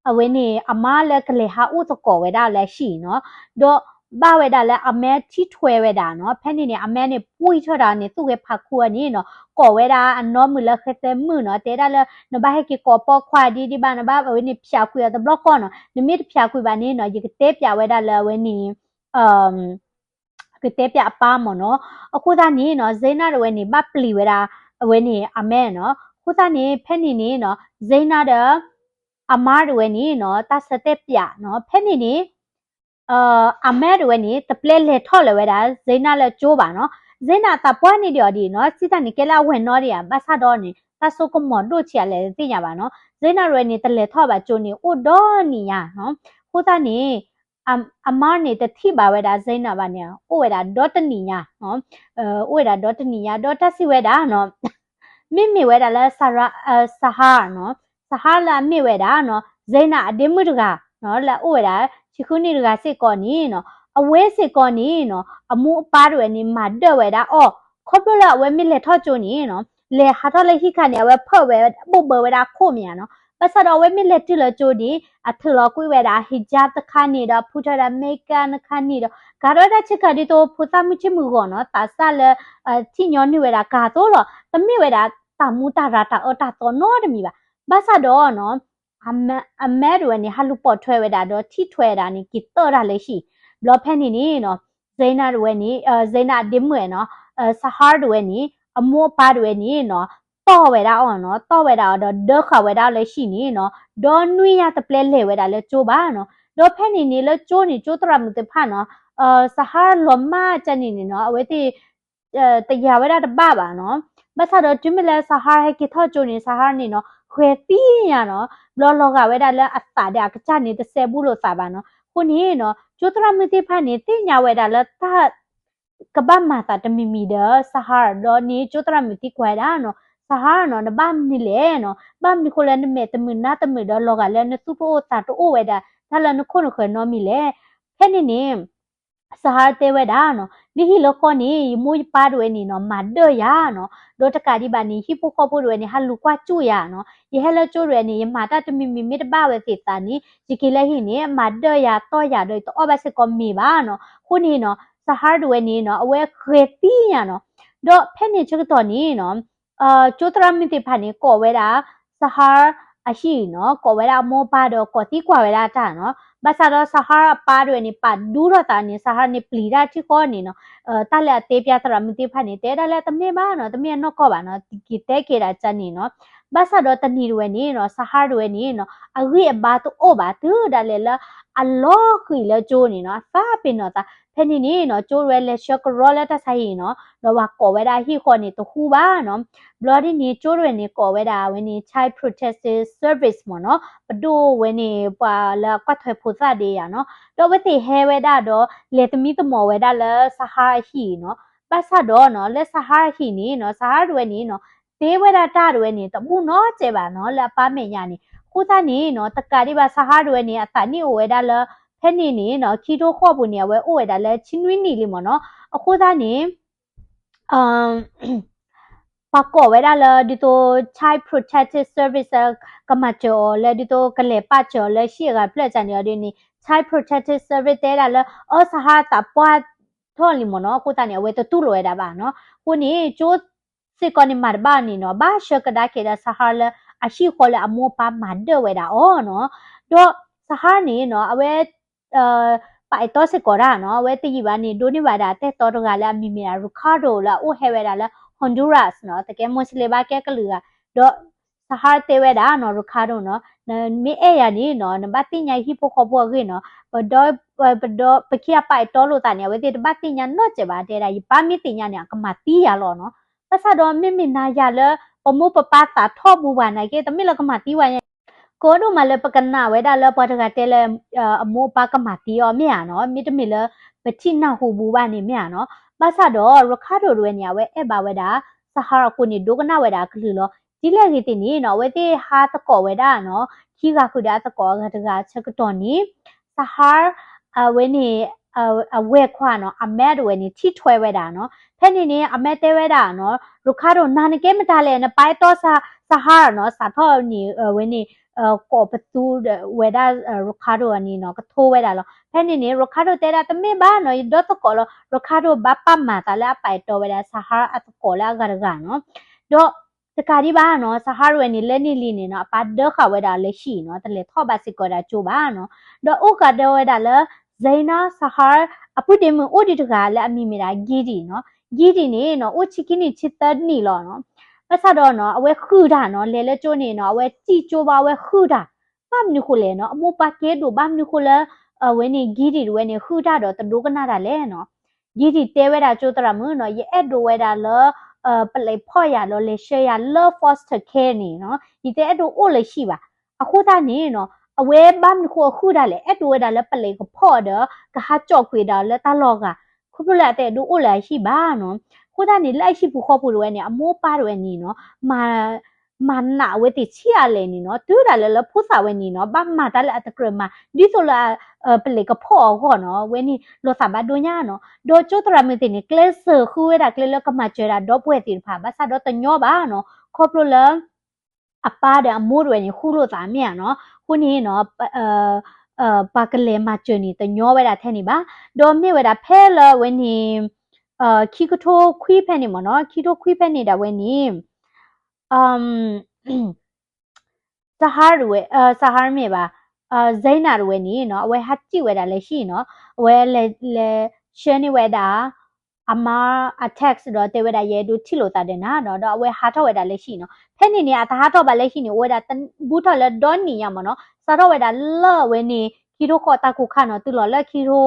အဝင်းနေအမလည်းကလေးဟာဥစကောဝဲတာလည်းရှိနော်တော့ဘာဝဲတာလည်းအမဲထိထွဲဝဲတာနော်ဖက်နေနေအမဲနေပွိထတာနေသူ့ရဲ့ဖခူကနေနော်ကောဝဲတာအနော်မူလခက်တဲ့မှုနော်တဲတာလည်းနဘာဟက်ကကောပေါ်ခွာဒီဘာနဘာဝင်းနေဖြာခွေရတဲ့ဘလော့ကောနော်နမစ်ဖြာခွေပါနေနော်ဒီကတဲပြဝဲတာလည်းဝင်းနေကတဲပြအပါမနော်အခုသားနေနော်ဇိနာဝဲနေမပလီဝဲတာဝဲနေအမဲနော်ခုသားနေဖက်နေနေနော်ဇိနာတဲ့အမားတွေနေနော်တဆတဲ့ပြနော်ဖက်နေနေအမဲတွေနေတပလက်လေထော်လဲဝဲတာဇိနာလဲကျိုးပါနော်ဇိနာတပွားနေတယ်ဒီနော်စစ်တနေကလာဝင်တော့တယ်ဘာသာတော့နေတဆုကမော်တို့ချရလဲသိညာပါနော်ဇိနာတွေနေတလဲထော်ပါကျိုးနေဥတော့နေရနော်ခုသားနေအမားနေတတိပါဝဲတာဇိနာပါနေဥဝဲတာဒေါတနီညာနော်ဥဝဲတာဒေါတနီညာဒေါတစီဝဲတာနော်မိဝဲတာလဲဆဟာနော်စဟာလာမိဝဲတာနော်ဇိနာအတင်းမှုတကနော်လာဥဝဲတာချီခုနေတကစစ်ကောနီနော်အဝဲစစ်ကောနီနော်အမှုအပါတွေနေမဒဝဲတာအော်ခေါပလဝဲမိလေထော့ချုံနီနော်လေဟာထလေဟိခနေဝဲဖော့ဝဲပုတ်ဘဝဲတာခို့မြန်နော်ပတ်စတော့ဝဲမိလေတူလချိုဒီအထလကွေးဝဲတာဟိဂျပ်တခါနေတော့ဖူထတာမေကန်ခါနေတော့ဂါရတာချစ်ခဒီတော့ဖူသမချမှုကောနော်တာဆလတိညောနေဝဲတာဂါတော့လောတမိဝဲတာတမှုတာရတာအတာတော့နော်တမီပါဘာသာတော့နော်အမဲတွေနေဟာလူပေါ်ထွဲဝဲတာတော့ထိထွဲတာနေကီတော့တာလည်းရှိဘလော့ဖက်နေနေနော်ဇိနာတွေနေဇိနာဒင်းမွေနော်ဆဟာတွေနေအမောပါတွေနေနော်တော့ဝဲတာအောင်နော်တော့ဝဲတာတော့ဒခဝဲတာလည်းရှိနေနော်ဒေါ်နွေရတပလဲလဲဝဲတာလည်းကျိုးပါနော်ဒေါ်ဖက်နေနေလည်းကျိုးနေကျိုးတရမှုတဖာနော်ဆဟာလောမချနေနေနော်အဝဲတိတရားဝဲတာတပပါနော်ဘာသာတော့ဒီမလဲဆဟာဟဲကီထော့ကျိုးနေဆဟာနေနော်ခွေတီးရနော်လောကဝဲတာလဲအတာတဲ့ကချနေတဲ့ဆဲဘူးလို့စာပါနော်ခုနေနော်ကျိုးတရမတိဖာနေတင်ညာဝဲတာလဲတကဘာမာတာတမီမီဒဆဟာတော့နေကျိုးတရမတိခွဲတာနော်ဆဟာနော်နဘာမနီလေနော်ဘာမနီခိုလဲနမေတမနာတမေတော့လောကလဲနသူ့ပို့တာတော့ဝဲတာဒါလဲနခုနခွဲနော်မီလေဖဲနေနေဆဟာတဲဝဲတာနော်လိဟီလောကောနေမူပါတွေနေနော်မဒရနော်ဒိုတကာဒီဘာနေဟိပိုကောပိုတွေနေဟာလူကွာကျူရနော်ယဟဲလကျိုတွေနေယမာတာတမီမီမီတပါဝဲစီတာနေဒီကလေးဟိနေမဒရတော့ရတော့အဘစကောမီပါနော်ခုနေနော်ဆဟာတွေနေနော်အဝဲခွေတီးရနော်တော့ဖဲနေချက်တော့နေနော်ကျိုတရမီတိဖာနေကောဝဲတာဆဟာအရှိနော်ကောဝဲတာမောပါတော့ကောတီကွာဝဲတာတာနော်巴萨罗撒哈拉巴瑞尼巴杜罗达尼撒哈尼普里达提科尼喏，塔勒特比亚特拉米蒂帕尼特拉勒特梅巴喏，特梅诺科巴喏，基特基拉扎尼喏，巴萨罗特尼鲁尼喏，撒哈鲁尼喏，阿瑞巴图欧巴图达勒拉，阿罗库伊勒จู尼喏，法比喏达。เพนี่นี่เนาะจูเรเลช็อกโรเลตาไซเนาะเราว่าก่อเวดาฮีคอนี่ตัวฮูบ้าเนาะบลอดี้นี่จูเรนี่ก่อเวดาเวนี่ child protective service มั้งเนาะปดูเวนี่ปาแล้วก็ถอยพูดซะดีอ่ะเนาะเราเวทีเฮเวดาดอเลตมีตัวหมอเวดาเลสหาฮีเนาะภาษาดอเนาะเลสหาฮีนี่เนาะสหาด้วยนี่เนาะเทเวดาตาด้วยนี่ตบูเนาะเจ็บอ่ะเนาะแล้วป้าเมียนี่คู่ตานี่เนาะตะการที่ว่าสหาด้วยนี่ตานี่เวดาเลဖက်နေနေနော်ခီတိုခေါ်ဖို့နေဝဲအိုဝဲဒါလဲချင်းဝင်းနေလိမနော်အခုသားနေပါကောဝဲဒါလဲဒီတို child protective service ကမကျော်လဲဒီတိုကလေးပါကျော်လဲရှိကပလက်ချန်ရဒီနေ child protective service တဲဒါလဲအစဟာတာပွားထော်လိမနော်အခုသားနေဝဲတူလွယ်တာပါနော်ကိုနေကျိုးစစ်ကောနေမှာဘာနေနော်ဘာရှကဒါကေဒါစဟာလဲအရှိခေါ်လဲအမောပါမန်ဒဝဲတာအော်နော်တော့စဟာနေနော်အဝဲไปต่อสิก่อเนาะเวทีบานี่โดนี่บาดาแต่ต่อตรงกะละมีมีรูคาโดละโอเฮเวดาละฮอนดูรัสเนาะแต่แกมุสลิมบาแกกะลือดอสหาเตเวดาเนาะรูคาโดเนาะมีเอยานี่เนาะบาติญาฮิโปคอบัวกเนาะปดอปะเคียไปต่อโลตาเนี่ยเวทีบาติญาเนาะเจบาเตดายิปามิติญาเนี่ยกะมาติยาลอเนาะภาษาดอมินายาละปมุปปาตาทอบูวานะเกตมิละกะมาติวาကိုတို့မလည်းပကနာဝဲဒါလပေါ်တကတဲလဲအမောပါကမတီရောမြာနော်မိတမီလပတိနာဟူဘူးပါနေမြာနော်ပါဆာတော့ရခါတို့ရွယ်ညာဝဲအဲ့ပါဝဲဒါဆဟာရကိုနေဒုကနာဝဲဒါကလူလောဒီလက်ကြီးတင်နေနော်ဝဲတိဟာတကောဝဲဒါနော်ခီကခုဒါတကောကတကချက်တော်နီဆဟာဝဲနေအဝဲခွာနော်အမဲတို့ဝဲနေထိထွဲဝဲဒါနော်ဖဲနေနေအမဲတဲဝဲဒါနော်ရခါတို့နာနေကဲမတားလဲနပိုက်တော့ဆဟာရနော်စာထောနီဝဲနေကောပတူဝဲဒါရခါဒိုအနီနော်ကထိုးဝဲဒါလောဖဲနေနေရခါဒိုတဲတာတမေဘာနော်ဒေါ်တကောလောရခါဒိုဘပမာတလာပိုက်တော်ဝဲဒါဆဟာအတကောလာဂရဂနော်ဒေါ်တကာဒီဘာနော်ဆဟာရဝဲနေလဲနေလီနေနော်အပါဒေါခဝဲဒါလက်ရှိနော်တလေထောပါစစ်ကောဒါချိုဘာနော်ဒေါ်ဥကဒေါ်ဝဲဒါလဲဇိနာဆဟာအပုတေမအိုဒီတကလည်းအမိမိတာဂီဒီနော်ဂီဒီနေနော်အိုချီကီနီချစ်တနီလောနော်ภาษาดอเนาะเอาไว้คือด่าเนาะเลโจนี่เนาะเอาไว้จีโจบาไว้คือด่าบ้ามนี่คุเลเนาะอโมปาเกดูบ้ามนี่คุเลเวนี่กีดีเวนี่คือด่าดอตะดูกนาดาเลเนาะกีดีเตเวดาโจตระมือเนาะเยเอดูเวดาเลปะเลยพ่อยาโลเลเชีย love foster care นี่เนาะยีเตเอดูโอเลยရှိပါအခုသားနေเนาะအဝဲบ้ามนี่คุคือด่าเลเอดูเวดาเลปะเลยก็พ่อเด้อกะหาจ่อခွေดาเลตาลอกะခုပလက်တဲ့ดูโอเลยရှိပါเนาะခုဒါနေလိုက်ရှိဖို့ခေါ်ဖို့လိုနေအမိုးပါရွယ်နေနော်မာနာဝဲတိချီရလဲနေနော်တူတာလဲလဖို့စာဝဲနေနော်ဘာမာတလဲအတကရမဒီဆိုလာပလေကဖော်ခေါ်နော်ဝဲနေလောစာဘဒိုညာနော်ဒေါ်ချိုတရမတင်နေကလစ်ခူဝဲတာကလလကမချေတာဒေါ်ပွဲတိဖာဘာစာဒေါ်တညောပါနော်ခေါ်ပလိုလအပါတဲ့အမိုးရွယ်နေခူလို့သားမြန်နော်ခုနေနော်ပါကလေးမချွနေတညောဝဲတာထဲနေပါဒေါ်မြဝဲတာဖဲလဝဲနေခီကထိုခွီးဖက်နေမနော်ခီတိုခွီးဖက်နေတာဝဲနေဆဟာရဝဲဆဟာရမေပါဇိုင်းနာရဝဲနေနော်အဝဲဟာကြည့်ဝဲတာလည်းရှိနော်အဝဲလေရှင်းနေဝဲတာအမ attack တော့တေဝဲတာရဲတူချိလို့တာတယ်နော်တော့အဝဲဟာထောက်ဝဲတာလည်းရှိနော်ဖက်နေနေအသာထောက်ပါလည်းရှိနေဝဲတာဘူးထောက်လည်းဒေါ်နီရမနော်စာတော့ဝဲတာလော့ဝဲနေခီတိုခေါ်တာခုခါနော်သူလော်လက်ခီတို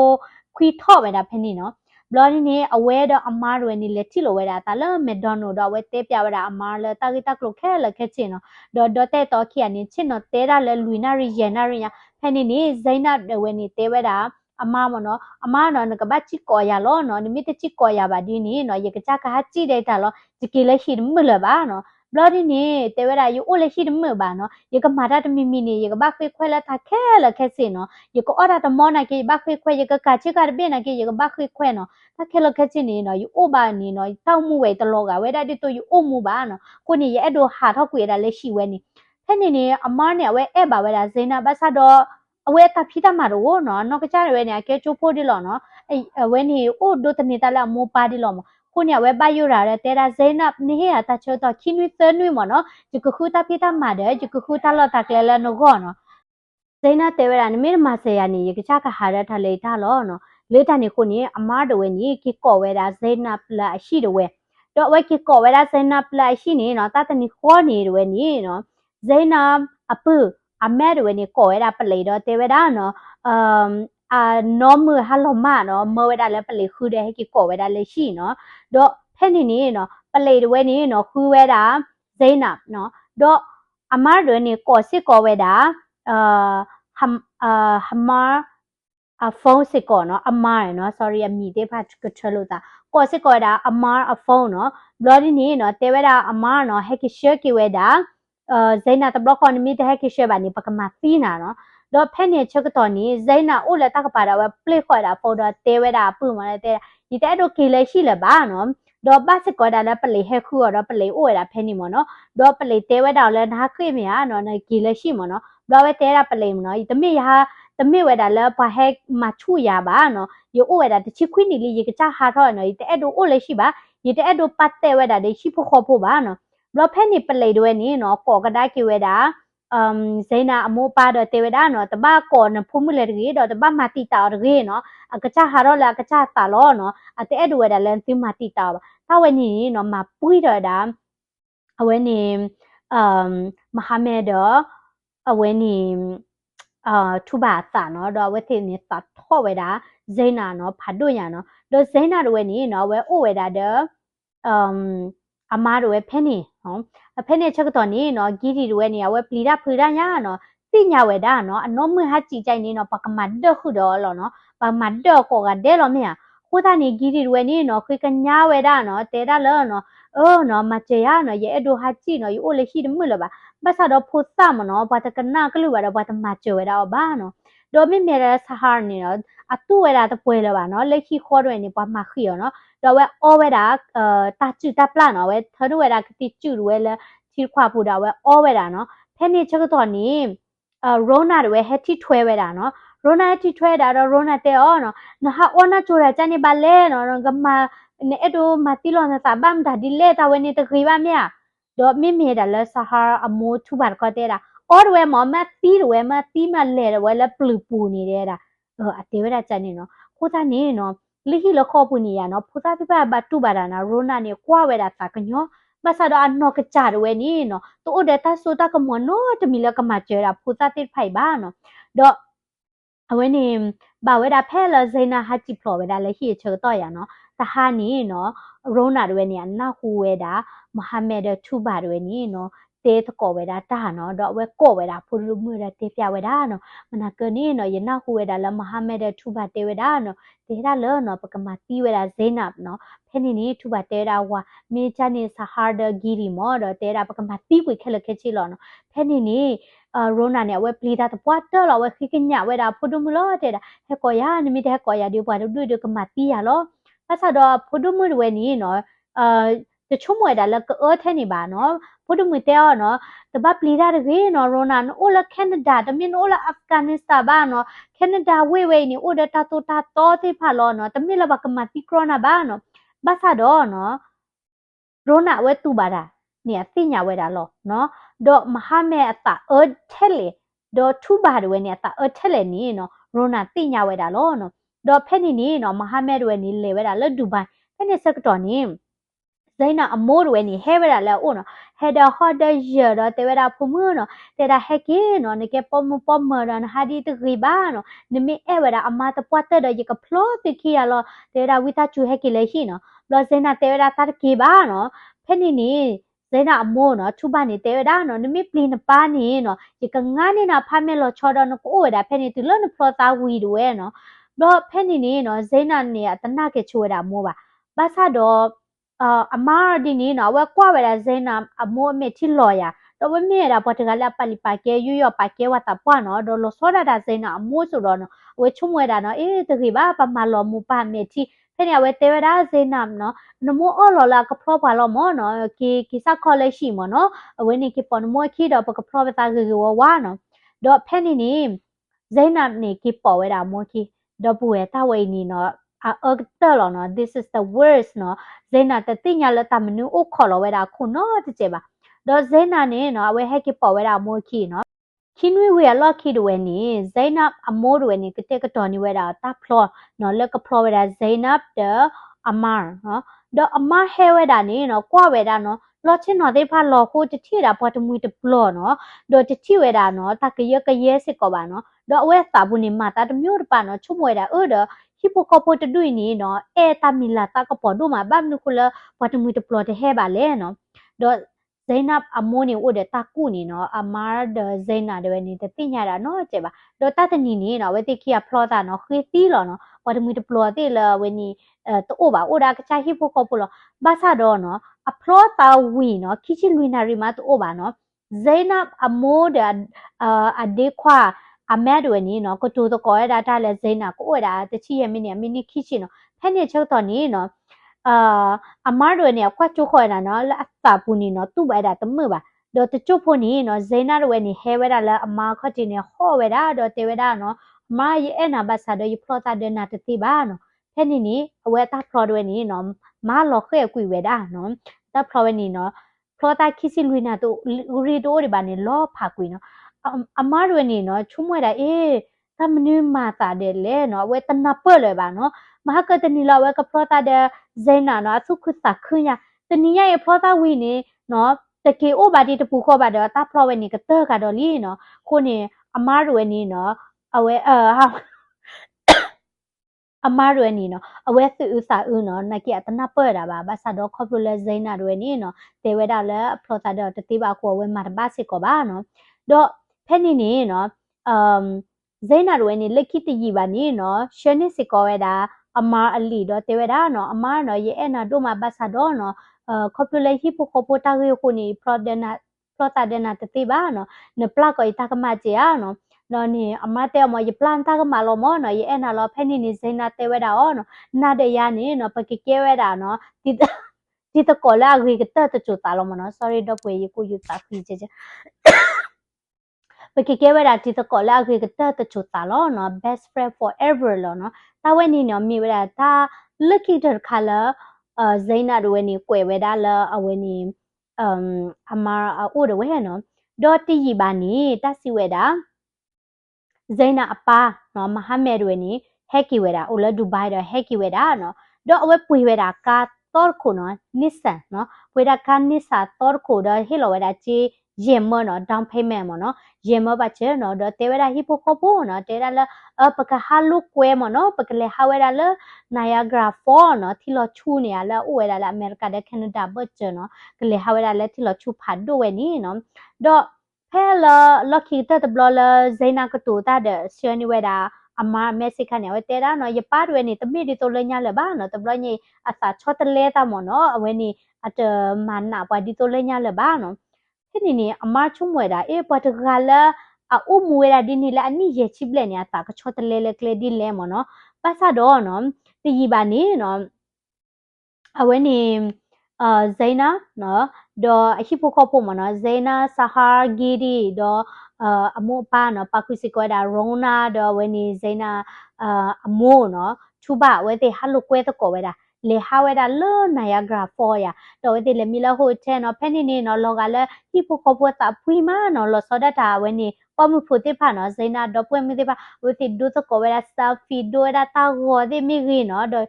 ခွီထော့ဝဲတာဖက်နေနော်ဘလော်နီနေအဝဲတော့အမားတွေနေလက်ချိလိုဝဲတာတလမက်ဒိုနိုတော့ဝဲတဲပြဝဲတာအမားလဲတာဂီတာကလိုခဲလက်ခဲချင်းနော်ဒေါ်တဲတော့ခီအနေချင်းနော်တဲရလဲလူနာရီယနာရီဖဲနေနေဇိုင်းနာဝဲနေတဲဝဲတာအမားမနော်အမားနော်ကပတ်ချီကော်ရလောနော်နိမိတချီကော်ရပါဒီနေနော်ရေကကြကဟာကြည့်တဲ့တာလောဒီကလေးရှိမလပါနော်ဘလော်ဒီနေတဲဝဲတာယူအိုလက်ရှိမပါနော်ရေကမာတာတမီမီနေရေကဘခွဲလက်တာခဲလက်ခဲစင်နော်ရေကအော်တာတမောနာကေဘခွဲရေကကချီကရပြနာကေရေကဘခွဲနော်ถ้าแค่เราแค่จีนี่เนาะอยู่โอบานี่เนาะเต้ามูเวตลอกอะเวดาดิตัวอยู่โอมูบาเนาะคนนี่ရဲ့တော့ဟာထောက်ကွေတာလည်းရှိဝဲနေဖက်နေနေအမားเนี่ยဝဲအဲ့ပါဝဲတာဇိနာဘတ်ဆာတော့အဝဲတာဖိတာမှာတော့เนาะနော်ကကြရဝဲနေကဲချိုးဖို့ဒီလောเนาะအဲ့ဝဲနေအိုဒိုတနေတာလာမိုးပါဒီလောမခုเนี่ยဝဲပါယူရာတဲ့တဲတာဇိနာနေရတာချောတော့ခင်းဝီသနွေမเนาะဒီကခုတာဖိတာမှာတဲ့ဒီကခုတာလောတာကလဲလဲနော်ကောเนาะ Zaina tevera ni mir masaya ni yekcha ka harata later lo no later ni kuni amado we ni ki ko we da Zaina pla shi de we do we ki ko we da Zaina pla shi ni no ta ni kho ni we ni no Zaina apu amado we ni ko we da pla do tevera no no mu haloma no mo we da le pla khu de ki ko we da le shi no do pheni ni no pla de we ni no khu we da Zaina no do amado ni ko si ko we da hamar a phone စစ်ကောနော်အမားရယ်နော် sorry အမီတေဖတ်ကချလို့တာကောစစ်ကောဒါအမားအဖုန်းနော်ဘလော်ဒီနီနော်တေဝဒါအမားနော်ဟက်ကရှယ်ကီဝဲဒါဇိုင်နာတဘလော့ခွန်မီတဟက်ကရှယ်ဘာနီပကမသီနာနော်တော့ဖက်နေချက်တော်နီဇိုင်နာအိုလက်တကပါဒါဝဲပလက်ခေါ်တာဖုန်းတော့တေဝဒါပူမလဲတဲ့ဒီတဲ့တော့ကီလဲရှိလဲပါနော်တော့ဘတ်စစ်ကောဒါလည်းပလေဟက်ခူတော့ပလေအိုရတာဖဲနေမနော်တော့ပလေတေဝဒါလည်းနာခိမရနော်ကီလဲရှိမနော်ဘလော်ဝဲတဲတာပလေမနော်ဒီတမေဟာတမေဝဲတာလည်းဘာဟက်မချူရပါနော်ယိုဝဲတာတချီခွင်းနီလီရေကချဟာထောနော်တဲ့တို့အိုလည်းရှိပါဒီတဲ့တို့ပတ်တဲ့ဝဲတာတွေရှိဖို့ခေါ်ဖို့ပါနော်ဘလော့ဖက်နေပလေတွေနေနော်ကောကဒါကီဝဲတာဇိနာအမိုးပါတော့တေဝဒါနော်တပကောနဖုံမလေရီတော့တပမတိတာရီနော်အကချဟာရောလာကချတာလောနော်အတဲ့တို့ဝဲတာလည်းသင်မတိတာပါถ้าวันนี้เนาะมาปุ้ยเด้อดาเอาไว้นี่มหาเมดเอาไว้นี่ทุบาสาเนาะดอเวทีนี่ตัดท่อไว้ดาเจนาเนาะพัดด้วยอย่างเนาะดอเจนาด้วยนี่เนาะเวโอไว้ดาเด้ออามาด้วยเพนี่เนาะเพนี่เช็คตอนนี้เนาะกีดีด้วยนี่เอาไว้ปลีดาพื้นย่าเนาะสิญาไว้ดาเนาะอันน้องมือฮัจิใจนี่เนาะปากมัดเด้อคือดอเนาะปากมัดเด้อก็กันเด้อแล้วเนี่ยခုသားနေဂီရီဝဲနေနော်ခွေကညာဝဲတာနော်တဲတာလောနော်နော်မချေရနော်ရဲ့အဒိုဟာချီနော်ယူအိုလေရှိတယ်မလို့ပါဘတ်ဆာတော့ဖို့သမနော်ဘာတကနာကလူဝဲတော့ဘာတမချေဝဲတာဘာနော်ဒေါ်မီမေရဆဟာနေနော်အတူဝဲတာတပွဲလောပါနော်လက်ရှိခေါ်ရွဲနေပါမခီရောနော်တော့ဝဲအောဝဲတာတာချူတာပလာနော်ဝဲထရဝဲတာကတိကျူဝဲလဲချီခွာပူတာဝဲအောဝဲတာနော်ဖဲနေချက်တော့နေရိုနာတွေဝဲဟက်တီထွဲဝဲတာနော်ရိုနာတီထွဲတာတော့ရိုနာတဲ့အော်နော်နဟာအော်နာချိုရချန်နေပါလဲနော်ကမနေအတူမတီလောနာစာဘမ်ဒါဒီလေတာဝဲနေတခိပါမြာတော့မိမေဒါလဲဆဟာအမိုးထူပါကောတဲ့တာအော်ဝဲမော်မတ်တီဝဲမတီမလဲဝဲလဲပလူပူနေတဲ့တာအတေဝဲတာချန်နေနော်ခိုးသားနေနော်လိဟီလခေါ်ပူနေရနော်ဖူသားပြပဘတ်တူပါတာနော်ရိုနာနေကွာဝဲတာစာကညောမဆာတော့အနော်ကကြရဝဲနေနော်တူတဲ့တာဆိုတာကမနော်တမီလကမကျဲတာဖူသားတိဖိုက်ပါနော်တော့အဝဲနေဘာဝဲတာဖဲလဇိနာဟာချီဖလော်ဝဲတာလည်းဟိချေတော့ရနော်တဟာနေနော်ရိုနာတွေနေနာဟူဝဲတာမဟာမက်ဒ်ထူဘာတွေနေနော်တေတကောဝဲတာတာနော်တော့ဝဲကောဝဲတာဖူလူမှုရတေပြဝဲတာနော်မနာကနေနော်ယနာဟူဝဲတာလမဟာမက်ဒ်ထူဘာတေဝဲတာနော်တေတာလောနော်ပကမတီဝဲတာဇိနာနော်ဖဲနေနေထူဘာတေတာဝါမေချာနေဆဟာဒဂီရီမောတော့တေတာပကမတီဝဲခက်လက်ခက်ချီလောနော်ဖဲနေနေရိုနာเนี่ยเว้ปลีตาตะปวดตอลอเว้ခိกิญะเว้ดาฟุดุมุลอเตดาเฮกอยานิมิเตเฮกอยาดิบวาดุดุกะมาตียาลอภาษาดอฟุดุมุเว้นี่เนาะตะชุมเว้ดาละกะเทนี่บาเนาะฟุดุมุเตอเนาะตะบะปลีตาเรเนาะโรนาโอละแคนาดาตะมินโอละอัฟกานิสถานบาเนาะแคนาดาเว้นี่โอดาตาโตตาโตเตพาลอเนาะตะมิละบะกะมาติโครนาบาเนาะภาษาดอเนาะโรนาเว้ตูบาดาเนี่ยสิญาเว้ดาลอเนาะดอมหาเมอตะเทเลတော့ထူပါတွေနဲ့တာအထက်လေနီနော်ရိုနာတိညာဝဲတာလောနော်တော့ဖက်နေနီနော်မဟာမက်တွေနီလေဝဲတာလက်ဒူဘိုင်ဖက်နေစက်တော်နီဇိုင်းနာအမိုးတွေနီဟဲဝဲတာလဲအိုနော်ဟဲဒါဟော်ဒရတော့တေဝဲတာဖုံမနော်တေတာဟက်ကင်းနော်နေကပမပမရန်ဟာဒီတဂီဘာနော်နမေအဲဝဲတာအမတပွတ်တဲ့ရကဖလောတိခီရလောတေတာဝိတာချူဟက်ကလေရှိနော်ဘလောဇိုင်းနာတေဝဲတာတာကီဘာနော်ဖက်နေနီဇိုင်းနာအမိုးနော်ထူပါနေတေဝဲတာနော်နမေပလီနပါနေနော်ဒီကငါနေနာဖာမဲလောချောတော့နော်ကိုဝဲတာဖက်နေတူလောနဖလောတာဝီတွေနော်တော့ဖက်နေနေနော်ဇိုင်းနာနေတနာကေချိုးတာမိုးပါဘာသာတော့အမားဒီနေနော်ဝဲကွာဝဲတာဇိုင်းနာအမိုးအမေချီလော်ယာတော့ဝဲမြေတာပေါ်တကလာပလီပါကဲယူရပါကဲဝတာပွားနော်တော့လောစောတာဇိုင်းနာအမိုးဆိုတော့နော်ဝဲချုံဝဲတာနော်အေးတခေပါပမာလော်မူပါမေချီဖက်နေဝဲတေဝဒါဇိုင်းနာနော်နမိုးအော်လော်လာကဖလောပါလောမောနော်ကီစခေါ်လဲရှိမနော်အဝဲနေကပေါ်နမိုးခီတော့ပကဖလောပတာကေဝါနော်တော့ဖက်နေနေဇိုင်းနာနေကပေါ်ဝဲတာမိုးခီတော့ပွေတာဝဲနေနော်တော့လောနော် this is the worst နော်ဇိုင်းနာတတိညာလတမနူအိုခေါ်လောဝဲတာခုနော်တကျေပါတော့ဇိုင်းနာနေနော်အဝဲဟက်ကပေါ်ဝဲတာမိုးခီနော် Kinwe we a lot kid when is Zainab a more when you could take a tony where out that floor, no look a pro as Zainab the Amar, huh? The Amar hair dani, no, qua no, lotting no, they pa law who to tear up what with the floor, no, do to tear no, take a yoke a years ago, no, the west abuni mata, the mute pano, chumweda udder, hippocopo to doing, no, tamila, takapoduma, bamnukula, what with the plot a hair baleno. Zainab amoni ude takuni no amar de Zainab de ni te tinya da no che ba do ta tani ni no we te kia plota no khiti lo no wa de mu de ploti la we ni to o ba o da ka cha hi po ko po lo ba sa do no a plota wi no kichi luinari ma to o ba no Zainab amo de a de kwa a me de ni no ko to to ko da ta le Zainab ko o da te chi ye mi ni mi ni kichi no phe ni chok to ni no အမားတို့เนี่ยခွတ်ချိုခေါ်တာနော်အစာပူနေနော်သူ့ပဲဒါတမပါတော့တချို့ဖို့နေနော်ဇိနာတို့နေဟဲဝဲတာလဲအမားခွတ်တင်နေဟောဝဲတာတော့တေဝဲတာနော်အမားရဲ့အနာဘတ်ဆာတော့ယဖလောတာတဲ့နာတတိပါနော်ဖဲနေနေအဝဲတာဖလောတို့နေနော်မာလောခဲကွေဝဲတာနော်တာဖလောဝဲနေနော်ဖလောတာခိစီလွိနာတို့ရီတိုးတွေပါနေလောဖာကွေနော်အမားတို့နေနော်ချုံမွဲတာအေးသမနူးမာတာတဲ့လေနော်ဝဲတနာပလဲပါနော်မဟာကတနီလာဝဲကဖလောတာတဲ့Zaina no atu kusa kunya teniya e phota wi ni no teke o ba di tapu kho ba do ta phlo we ni ka ta ka do li no kho ni amar we ni no awe ha amar we ni no awe su usa u no na ki atana pa da ba sa do kho plo le Zaina we ni no te we da le phota do te ba ko we mar ba se ko ba no do phe ni no Zaina we ni lekki ti yi ba ni no sheni se ko we daအမားအလီတော့တေဝဒါနော်အမားနော်ရဲ့အနာတို့မှာဘတ်ဆာတော့နော်ခေါပလိုလေဟိပိုခေါပိုတာရီကိုနီပရဒနာပရတာဒနာတတိပါနော်နပလာကိုတာကမချေအာနော်နော်နီအမားတဲ့မယပလန်တာကမလောမနော်ရဲ့အနာလောဖဲနေနေစိနာတေဝဒါအောနော်နာတဲ့ရနေနော်ပကိကဲဝဒါနော်ဒီတကောလာဂီကတတချူတာလောမနော် sorry တော့ပွေကိုယူတာခီချေပကိကဲဝဒါဒီတကောလာဂီကတတချူတာလောနော် best friend forever လောနော်တာဝဲနေနော်မြေဝဒါတာ lucky the color Zaina တို့ဝဲနေကွယ်ဝဲဒါလာအဝဲနေအမာအိုးတော့ဝဲနော်ဒေါ်တီရီပါနေတဆီဝဲတာ Zaina အပါနော်မဟာမဲတို့ဝဲနေဟက်ကီဝဲတာအိုလဒူဘိုင်တော့ဟက်ကီဝဲတာနော်ဒေါ်အဝဲပွေဝဲတာကာတော့ခုနော်နစ်ဆန်နော်ပွေတာကာနစ်စာတော့ခုတော့ဟီလိုဝဲတာချီရင်မနော် down payment မနော်ရင်မပါချေနော်တော့တေဝဲတာဟီပိုကိုပိုနော်တေရလာပကဟာလုကွဲမနော်ပကလေဟာဝဲတာလနာယာဂရာဖောနော်ထီလောချူနေရလာဥဝဲတာလာအမေရိကတဲ့ကနေဒါဘတ်ချနော်ကလေဟာဝဲတာလက်ထီလောချူဖတ်ဒိုဝဲနီနော်တော့ဖဲလာလော်ကီတတ်ဘလလာဇိနာကတူတာတဲ့ရှယ်နီဝဲတာအမမက်ဆီကနေဝဲတဲတာနော်ရပါတွေနေတမိဒီတိုလညာလပါနော်တဘလညအစာချောတလဲတာမနော်အဝဲနေအတမနာပွားဒီတိုလညာလပါနော်ဒီနေ့အမချုံဝဲတာအေပတ်တကလာအုံမွေရာဒီနီလာအနိရဲ့ချိပလက်နေအတာကချောတလဲလဲကလေဒီလဲမနော်ပတ်စာတော့နော်တီပါနေနော်အဝဲနေဇိနာနော်ဒေါ်အဟိပိုကောပိုမနော်ဇိနာဆာဟာဂီဒီဒေါ်အမိုပါနော်ပါကူစီကွဲတာရိုနာဒေါ်ဝဲနေဇိနာအမိုနော်ချူပါဝဲတဲ့ဟလုကွဲတော့ကောဝဲတာလေဟာဝဲတာလောနာယာဂရာဖော်ရတော့ဝဲတဲ့လေမီလာဟိုတဲနော်ဖဲနေနေနော်လောကလည်းဟိပိုကောပိုတာဖွီမာနော်လောစောဒတာဝဲနေပမှုဖို့တိဖာနော်ဇိနာတော့ပွင့်မတိဖာဝဲတဲ့ဒုသကောဝဲတာဆာဖီဒိုရတာတာဟောတဲ့မိကြီးနော်တော့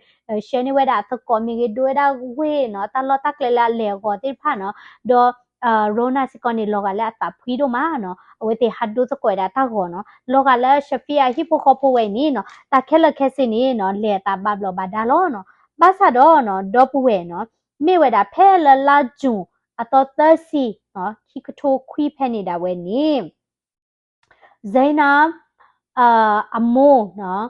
ရှယ်နေဝဲတာသကောမိကြီးဒိုရတာဝဲနော်တာလောတာကလေလာလေဟောတိဖာနော်တော့ရိုနာစကောနီလောကလည်းတာဖွီတို့မာနော်ဝဲတဲ့ဟတ်ဒုသကောတာတာဟောနော်လောကလည်းရှဖီယာဟိပိုကောပိုဝဲနီနော်တာခဲလခဲစနီနော်လေတာဘဘလောဘာဒါလောနော်ဘာသာတော့နော်ဒေါ်ပဝဲနော်မေဝဲတာဖဲလလာဂျွန်အတော်သစီနော်ခိကထိုခွီဖဲနေတာဝဲနီဇိနာအမိုးနော်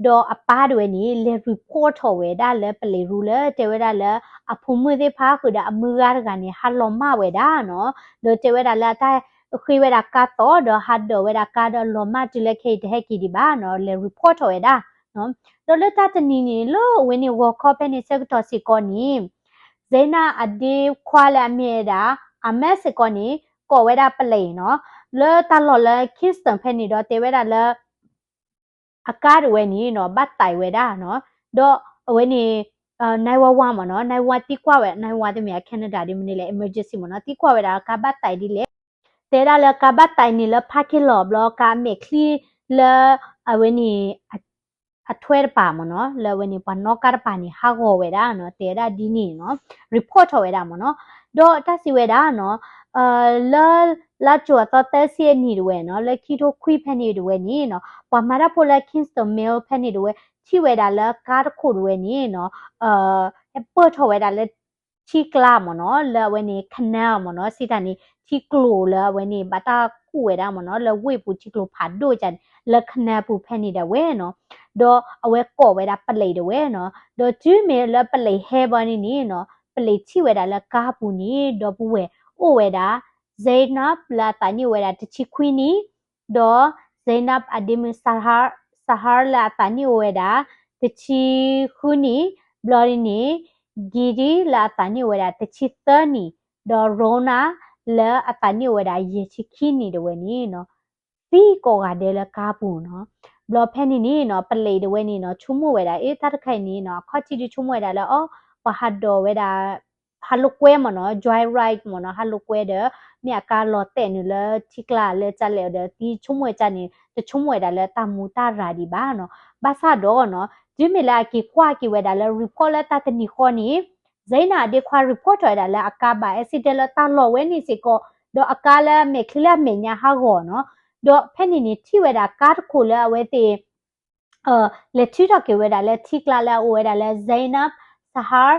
ဒေါ်အပါတွေနီလေ report ထော်ဝဲဒါလဲပလေရူလဲတဲဝဲဒါလဲအဖုံမွေသေးဖာခုဒါအမူရကနေဟာလောမဝဲဒါနော်ဒေါ်တဲဝဲဒါလဲတာခွေဝဲဒါကတော့ဒေါ်ဟာဒေါ်ဝဲဒါကတော့လောမတူလက်ခေတဲ့ကီဒီပါနော်လေ report ထော်ဝဲဒါနော်ဒေါ်လက်တာတနီနီလို့ဝင်းနီဝါကောပဲနေစက်တော်စီကောနီဇိနာအဒီခွာလာမြေဒါအမက်စကောနီကောဝဲဒါပလေနော်လဲတာလော်လဲခစ်စတန်ဖဲနေတော့တဲဝဲဒါလဲအကားဝဲနီနော်ဘတ်တိုင်ဝဲဒါနော်တော့ဝဲနီနိုင်ဝဝမနော်နိုင်ဝတိကွာဝဲနိုင်ဝတဲ့မြေကနေဒါဒီမနီလေ emergency မနော်တိကွာဝဲဒါကဘတ်တိုင်ဒီလေ แต่ละกาบัดไตนี่ละพาคิลอบลอกาเมคลีละเวนี่ถ้วยป่ามเนาะแล้ววันนี้ปานนอกการป่านี่ฮักโอเวด้าเนาะแต่ละดีนี่เนาะรีพอร์ตเอาเวด้าเนาะดอถ้าสิเวด้าเนาะละจวดต่อเตเสียนี่ด้วยเนาะแล้วคิดว่าคุยแพนี่ด้วยนี่เนาะปามาราโพลาคินสต์เมลแพนี่ด้วยที่เวด้าละการ์ดคูด้วยนี่เนาะเปิดเอาเวด้าละที่กล้ามเนาะแล้ววันนี้คันแนลเนาะสิตานี่ที่กลูแล้ววันนี้บัตาคู่เวด้าเนาะแล้วเว็บปุ๊ที่กลูพัดด้วยจันแล้วคันแนลปุ๊แพนี่ด้วยเนาะดอเอาไว้ก่อไว้ได้ปเลยด้วยเนาะดอจื้อเมแล้วปเลยเฮบานี่เนาะปเลยที่ไว้ได้ละกาปูนี่ดอปูเวโอเวด้าเซนับละตานี่ไว้ได้ที่ควินี่ดอเซนับอดีมสหารละตานี่ไว้ได้ที่คุนี่บลอรินี่กีดีละตานี่ไว้ได้ที่เตอร์นี่ดอโรนาละตานี่ไว้ได้ยี่ที่คินี่ด้วยนี่เนาะตีก่อเดละกาปูเนาะบลอแพนี่เนาะปเลยด้วยนี่เนาะชุ่มเวดาถ้าใครนี่เนาะข้อที่ชุ่มเวดาแล้วอ๋อปะฮัดโดเวดาฮัลโลเกวมเนาะ joy ride มเนาะฮัลโลเกวเดอมีอาการลอเตนี่เลยที่กลาเลยจะแล้วเดอที่ชุ่มเวจานี่จะชุ่มเวดาแล้วตามูตาราดีบ้าเนาะบาซาโดเนาะจิเมลากีควากีเวดาแล้วรีพอร์ตแล้วตาตนี่ข้อนี้ใจน่ะเด็กควารีพอร์ตเวดาแล้วอากาบาเอซิเดลตาโลเวนี่สิก็ดออากาแล้วเมคลียเมญาฮากเนาะดอแพนี่ที่เวดาการ์ดคูลเอาไว้ตีเลที่รักเวดาเลที่กลาเลเวดาเลไซนับสหาร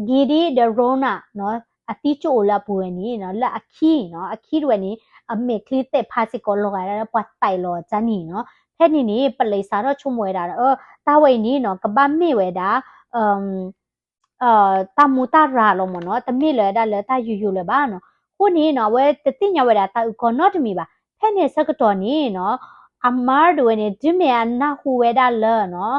กีดีเดโรนาเนาะอติโจลาปูนี่เนาะและอคีเนาะอคีด้วยนี่เมคลิเตพาสิโกโลกาแล้วปัดไตโลจานี่เนาะแค่นี้ปเลยสารชมเวดาตาเวนี่เนาะกับบ้านมีเวดาตามูตาราลงมาเนาะแต่มีเลยได้เลยตาอยู่เลยบ้านเนาะคนนี้เนาะเว้แต่ติญญาเวดาตาอุกอนนอตมีบ้าแค่นี้สักตัวนี้เนาะอามาด้วยเนี่ยจิเมียนนาหูเวดาเลยเนาะ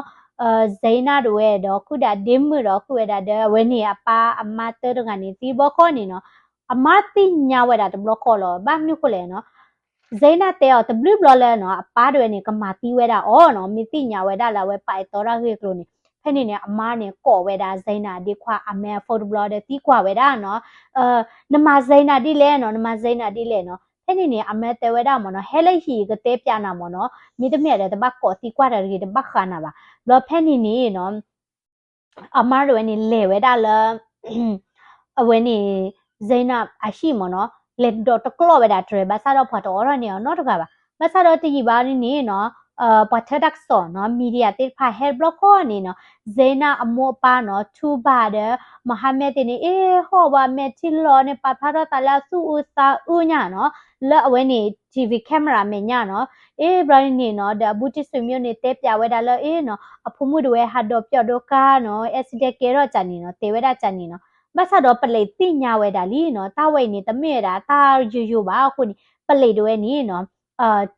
เซนาด้วยดอกคุดาดิมดอกคุเวดาเดเวนี่อาป้าอามาเตอร์กันนี่ที่บอกคนนี่เนาะอามาติญญาเวดาตบล็อกคอลบ้านนี่คนเลยเนาะเซนาเตอตบลิบลอเลยเนาะอาป้าด้วยเนี่ยก็มาตีเวดาอ๋อเนาะมีติญญาเวดาแล้วเวไปตัวเราเรียกรู้นี่แค่นี้เนี่ยอามาเนี่ยก่อเวดาไซนาดีกว่าอาแม่ฟอร์ดบลอเดตีกว่าเวดาเนาะนมาไซนาดีเลยเนาะนมาไซนาดีเลยเนาะแค่นี้เนี่ยอาแม่เตเวดามเนาะเฮเลยฮีก็เตปยานามเนาะมีแต่เมียเดตบักก่อตีกว่าเดรีเดบักขานาบะแล้วแค่นี้เนาะอามาด้วยนี่เลเวดาเลยเวนี่ไซนาอาชีมเนาะเลดดอตกลอเวดาเทรบัสซาดอพอตอรเนี่ยเนาะตกะบะบัสซาดอตีบานี่เนาะปัทดักษรเนาะมีเดียติดพาเฮดบล็อกข้อนี่เนาะเจน่าอโมปาเนาะทูบาเดมหาเมตินี่ฮอว่าเมทิลอเนี่ยปาพาราตาลาสูอุตาอุญาเนาะแล้วเอาไว้นี่ทีวีแคมราเมญาเนาะบรายนี่เนาะเดบูติสมิโอนี่เตปยาเวดาเลเนาะอพุมุดเวฮัดดอปยอดกาเนาะเอสเดเกโรจานี่เนาะเตเวดาจานี่เนาะบัสซาดอปเลติญาเวดาลีเนาะตาไว้นี่ตะเมดาตาอยู่ๆบ้าคุณปเลด้วยนี่เนาะ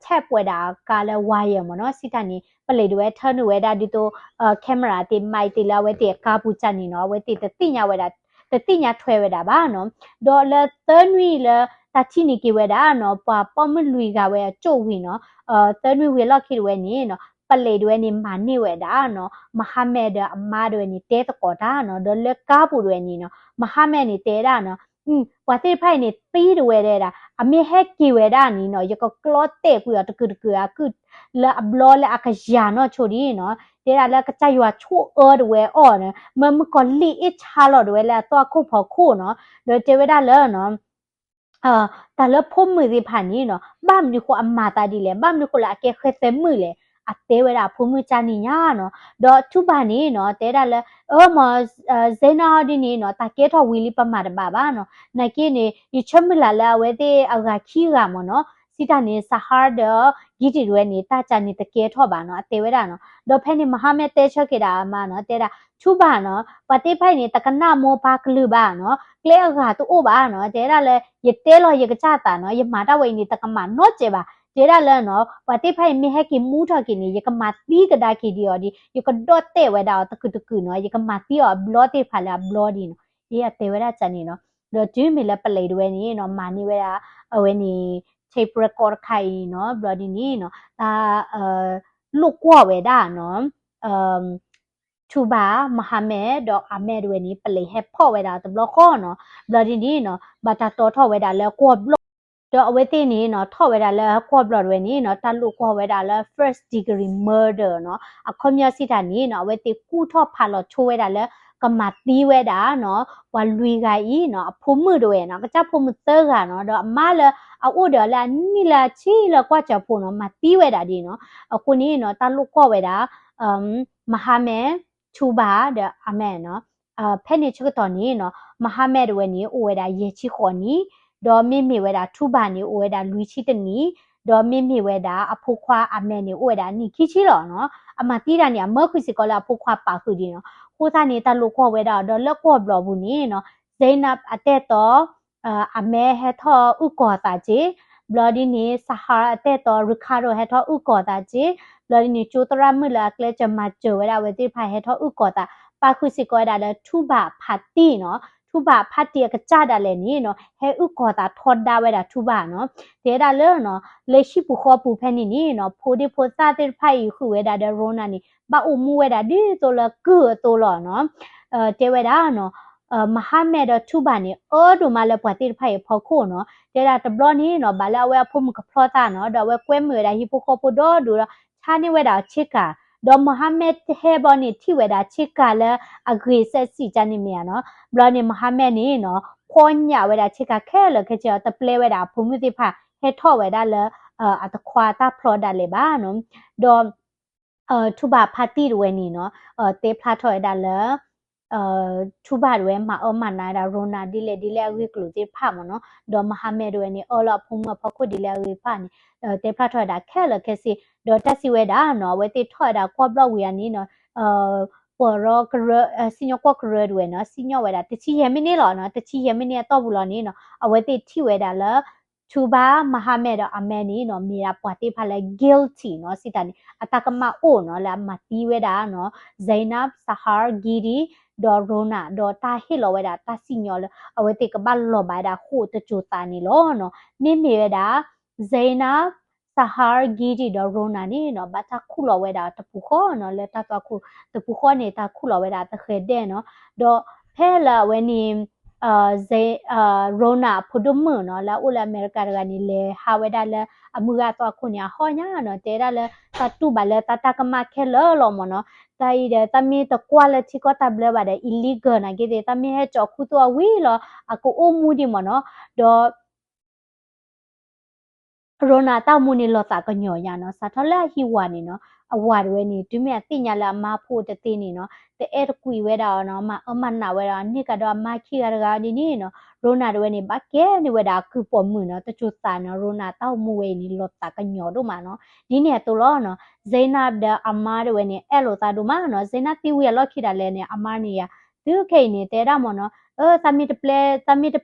แทบเวดากาลวายมเนาะสิตานี่ปเลยด้วยเทนเวดาดิโตแคมราติไมติลาเวติกาปูจันนี่เนาะเวติตติญาเวดาตติญาถวยเวดาบ้าเนาะดอลเตนวีลตาชินิกิเวดาเนาะปะปอมลุยกาเวโจวีเนาะเตนวีเวลอคิดเวนี่เนาะปเลยด้วยนี่มันนี่เวดาเนาะมหาเมดอามาด้วยนี่เตตกอดาเนาะดอลเลกาปูด้วยนี่เนาะมหาเมนี่เตดาเนาะว่าที่ไพ่นี่ตีด้วยเด้อเมเฮกิเวดานี่เนาะยก็กลอเตกุยตะกึกะคือละบลอละอากาญาเนาะโชดีเนาะเดราละกะจายว่าชูด้วยอ้อเนาะมก็ลีอิชาลอด้วยละตัวคู่พอคู่เนาะเดเจเวดาเลยเนาะแต่ละพ่มมือสิผ่านนี่เนาะบ้ามนี่koอามาตาดีเลยบ้ามนี่koละเกเคเซมือเลยအသေးဝဲတာဖုံးမှုချနီညာနော်ဒေါ်ထုပါနေနော်တဲတာလဲမဇေနာဒီနေနော်တာကဲထော်ဝီလီပမာတပါပါနော်နိုင်ကိနေဒီချမလာလာဝဲတဲ့အခါခီကမနော်စီတာနေဆဟာဒဂီတီရွဲနေတာချနေတကဲထော်ပါနော်အသေးဝဲတာနော်ဒေါ်ဖဲနေမဟာမဲတဲချက်ကေတာမနော်တဲတာထုပါနော်ပတိဖိုင်နေတကနာမောပါကလူပါနော်ကလဲအခါတူအိုပါနော်တဲတာလဲရတဲလောရကချတာနော်ရမာတာဝိနေတကမနော့ကျေပါเจราเลเนาะปฏิไพมีให้กิมูทอกินี่ยกมาตีก็ได้กิดีอดียกดอเตเวดาตะกุตะกุเนาะยกมาตีอ๋อบลอเตพาลาบลอดีเนาะเยเตเวดาจันนี่เนาะเดจื้อมีละปะเลยด้วยนี่เนาะมานี่เวลาเอาเวนี่เทปเรคคอร์ดไข่เนาะบลอดีนี่เนาะตาลูกกัวเวดาเนาะทูบามหาเมดอกอาเมด้วยนี่ปะเลยให้พ่อเวดาตะบลอข้อเนาะบลอดีนี่เนาะบาตาโตทอเวดาแล้วกัว တော့အဝဲသိနေနော်ထော့ဝဲတာလဲကော့ဘလော့ဝဲနေနော်တလူကော့ဝဲတာလဲ first degree murder နော်အခုမျက်စိတာနေနော်အဝဲသိကူထော့ဖာလို့ချိုးဝဲတာလဲကမတီးဝဲတာနော်ဝါလူကဤနော်အဖို့မှုတော့ရဲ့နော်ကကြဖို့မှုသဲကနော်တော့အမလဲအိုတော်လာနီလာချီလကွာချဖို့နော်မတီးဝဲတာဒီနော်အခုနေနော်တလူကော့ဝဲတာမဟာမဲချူပါတဲ့အမဲနော်ဖဲနေချကတော့နေနော်မဟာမဲဝဲနေအိုဝဲတာရေချီခေါ်နီဒေါ်မိမိဝဲတာထူပါနေအိုဝဲတာလူချီတနီဒေါ်မိမိဝဲတာအဖို့ခွာအမဲနေအိုဝဲတာနီခီချီတော့နော်အမတီးတာနေအမခွစီကောလာအဖို့ခွာပါခုဒီနော်ခိုးသားနေတာလို့ခေါ်ဝဲတာတော့လက်ကော့ဘလော့ဘူးနေနော်ဇိနပ်အတက်တော့အမဲဟက်ထောဥကောတာကြီးဘလော်ဒီနေဆာဟာအတက်တော့ရီကာဒိုဟက်ထောဥကောတာကြီးဘလော်ဒီနေချိုတရမလာကလေချမချဝဲတာဝဲတိဖိုင်ဟက်ထောဥကောတာပါခုစီကောတာလဲထူပါဖတ်တီနော်ထူပါဖတ်တီကကြတာလဲနေနော်ဟဲဥကောတာထော်ဒါဝဲတာထူပါနော်တဲတာလဲနော်လေရှိပူခေါ်ပူဖဲနေနေနော်ဖိုဒီဖိုစာတိဖိုင်ခုဝဲတာဒရိုနာနေဘာအမှုဝဲတာဒီဆိုလကူတိုလောနော်တဲဝဲတာနော်မဟာမက်ထူပါနေအော်ဒိုမလဲပွားတိဖိုင်ဖော်ခိုနော်တဲတာတဘလနေနော်ဘာလာဝဲဖုံမကဖလောတာနော်တော့ဝဲကွဲមើတာဟီပိုခေါ်ပူတော့ဒူချာနေဝဲတာချစ်ကာတော့မိုဟာမက်ဟဲဘောနေထိဝဲတာချစ်ကလည်းအဂရေဆက်စီချနေမြန်နော်ဘလနေမိုဟာမက်နေနော်ခွန်ညာဝဲတာချစ်ကခဲလခဲချတပလဲဝဲတာဖုံမှုတိဖာဟဲထော့ဝဲတာလဲအတခွာတာဖလောတာလေပါနော်တော့ထူပါဖာတီဝဲနေနော်တေဖလာထော့ဝဲတာလဲထူပါဝဲမှာမနာတာရိုနာဒီလေဝီကလူတိဖာမနော်တော့မိုဟာမက်ဝဲနေအော်လဖုံမဖခုဒီလေဝီဖာနေတေဖလာထော့တာခဲလခဲစီတော့တက်စီဝဲတာနော်ဝဲတိထော့တာကော့ဘလော့ဝီယာနီနော်ပေါ်ရောကရစီညောကော့ကရဒွေနော်စီညောဝဲတာတချီယမီနေလောနော်တချီယမီနေတော့ဘူးလောနေနော်အဝဲတိထိဝဲတာလဲထူပါမဟာမက်တော့အမဲနီနော်မီရာပွားတိဖာလဲ guilty နော်စီတန်အတကမအိုနော်လာမတီဝဲတာနော်ဇိနပ်ဆာဟာဂီဒီဒေါ်ရိုနာဒေါ်တာဟီလောဝဲတာတာစီညောလအဝဲတိကဘလောဘာတာဟိုတချိုတာနီလောနော်မိမိဝဲတာဇိနပ်ဆာဟာဂီဒီဒေါ်ရိုနာနီနော်ဘာတာခုလောဝဲတာတပူခေါ်နော်လက်တာခုတပူခေါ်နေတာခုလောဝဲတာတခဲတဲ့နော်ဒေါ်ဖဲလာဝဲနီဇေရိုနာဖုဒမနော်လာဥလာအမေရိကကနေလေဟာဝဲဒါလေအမှုကတော့ခုညာဟောညာနော်တဲဒါလေတတူပါလေတတကမခဲလောမနော်တိုင်တဲ့တမီတ quality ကတဘလပါတဲ့ illegal နာကေတဲ့တမီဟဲချောခုတော့ဝီလောအကိုအမှုဒီမနော်တော့ရိုနာတောက်မှုနေလောတာကညော်ရနော်စာထလာဟီဝါနေနော်အဝါတွေနေဒီမြတိညာလာမဖို့တသိနေနော်တဲ့အဲ့ကွီဝဲတာနော်မအမနာဝဲတာနိကတော့မခီရကဒီနေနော်ရိုနာတွေနေဘာကဲနေဝဲတာကူပေါ်မှုနော်တချို့စာနော်ရိုနာတောက်မှုဝဲနေလောတာကညော်တို့မှာနော်ဒီနေတူလောနော်ဇိနပ်တဲ့အမားတွေနေအဲ့လိုတာတို့မှာနော်ဇိနပ်တီဝဲလောခိတာလဲနေအမားနေရသူခိနေတဲတာမနော်သမီတပ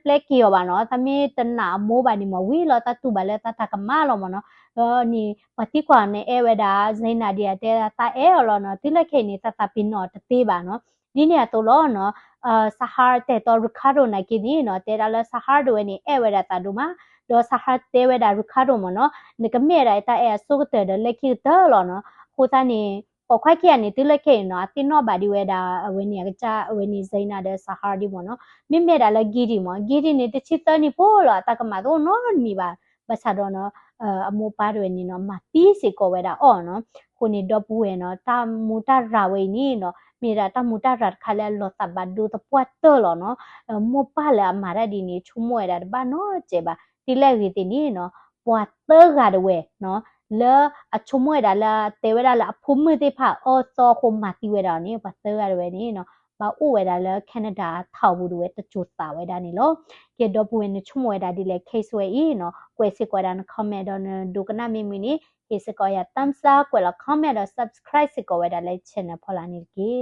လဲကီယောပါနော်သမီတနာမိုးပါနေမဝီလောတတူပါလဲတတကမလောမနော်နီပတိကွာနေအဲဝဒါဇိနာဒီယာတဲတာအဲလောနော်တိလက်ခိနေတတပင်းနော်တသေးပါနော်ဒီနေတော့လောနော်ဆာဟာတဲတော့ရခါဒိုနိုင်ကီဒီနော်တဲတာလဲဆာဟာဒိုနေအဲဝဒါတာဒူမာဒေါ်ဆာဟာတဲဝဒါရခါဒိုမနော်နေကမဲရိုက်တာအဲဆုကတဲလက်ခိတဲလောနော်ခိုးသားနေခွိုက်ခဲနေတိလက်ခဲနော်အတင်းတော့ဘာဒီဝဲတာဝင်းနေကကြဝင်းနေစိနာတဲ့ဆာဟာဒီပေါ့နော်မိမဲတာလဲဂီဒီမဂီဒီနေတချစ်တနီပိုလာတကမတော့နော်မိပါဘာသာတော့နော်အမိုးပါတွေနေနော်မတီးစီကိုဝဲတာအော်နော်ခုနေတော့ပူဝဲနော်တာမူတာရာဝဲနေနော်မိရာတာမူတာရတ်ခါလဲလောတဘဒူတပွတ်တော့လောနော်မိုးပါလာမာရဒီနေချုံမွဲတာဘာနော်ကျေပါတိလက်ရီတင်နေနော်ပွတ်တော့ကတဝဲနော်လဲအချုံမွဲတာလာတဲဝဲတာလာဖုံးမတိဖာအော်စောခုမတီဝဲတာနေပတ်တော့ရဝဲနေနော်ဘာဥဝဲတာလဲကနေဒါထောက်ဘူးတွေတချို့တာဝဲတာနေလို့ကေတော့ပွေနေချုံဝဲတာဒီလဲ case ဝဲဤနော်ကွယ်စစ်ကွာတာ comment တော့ဒုကနာမီမီနီ ကေစကောရတမ်စာကွယ်လာ comment တော့ subscribe စကောဝဲတာလဲ channel ဖော်လာနေကေ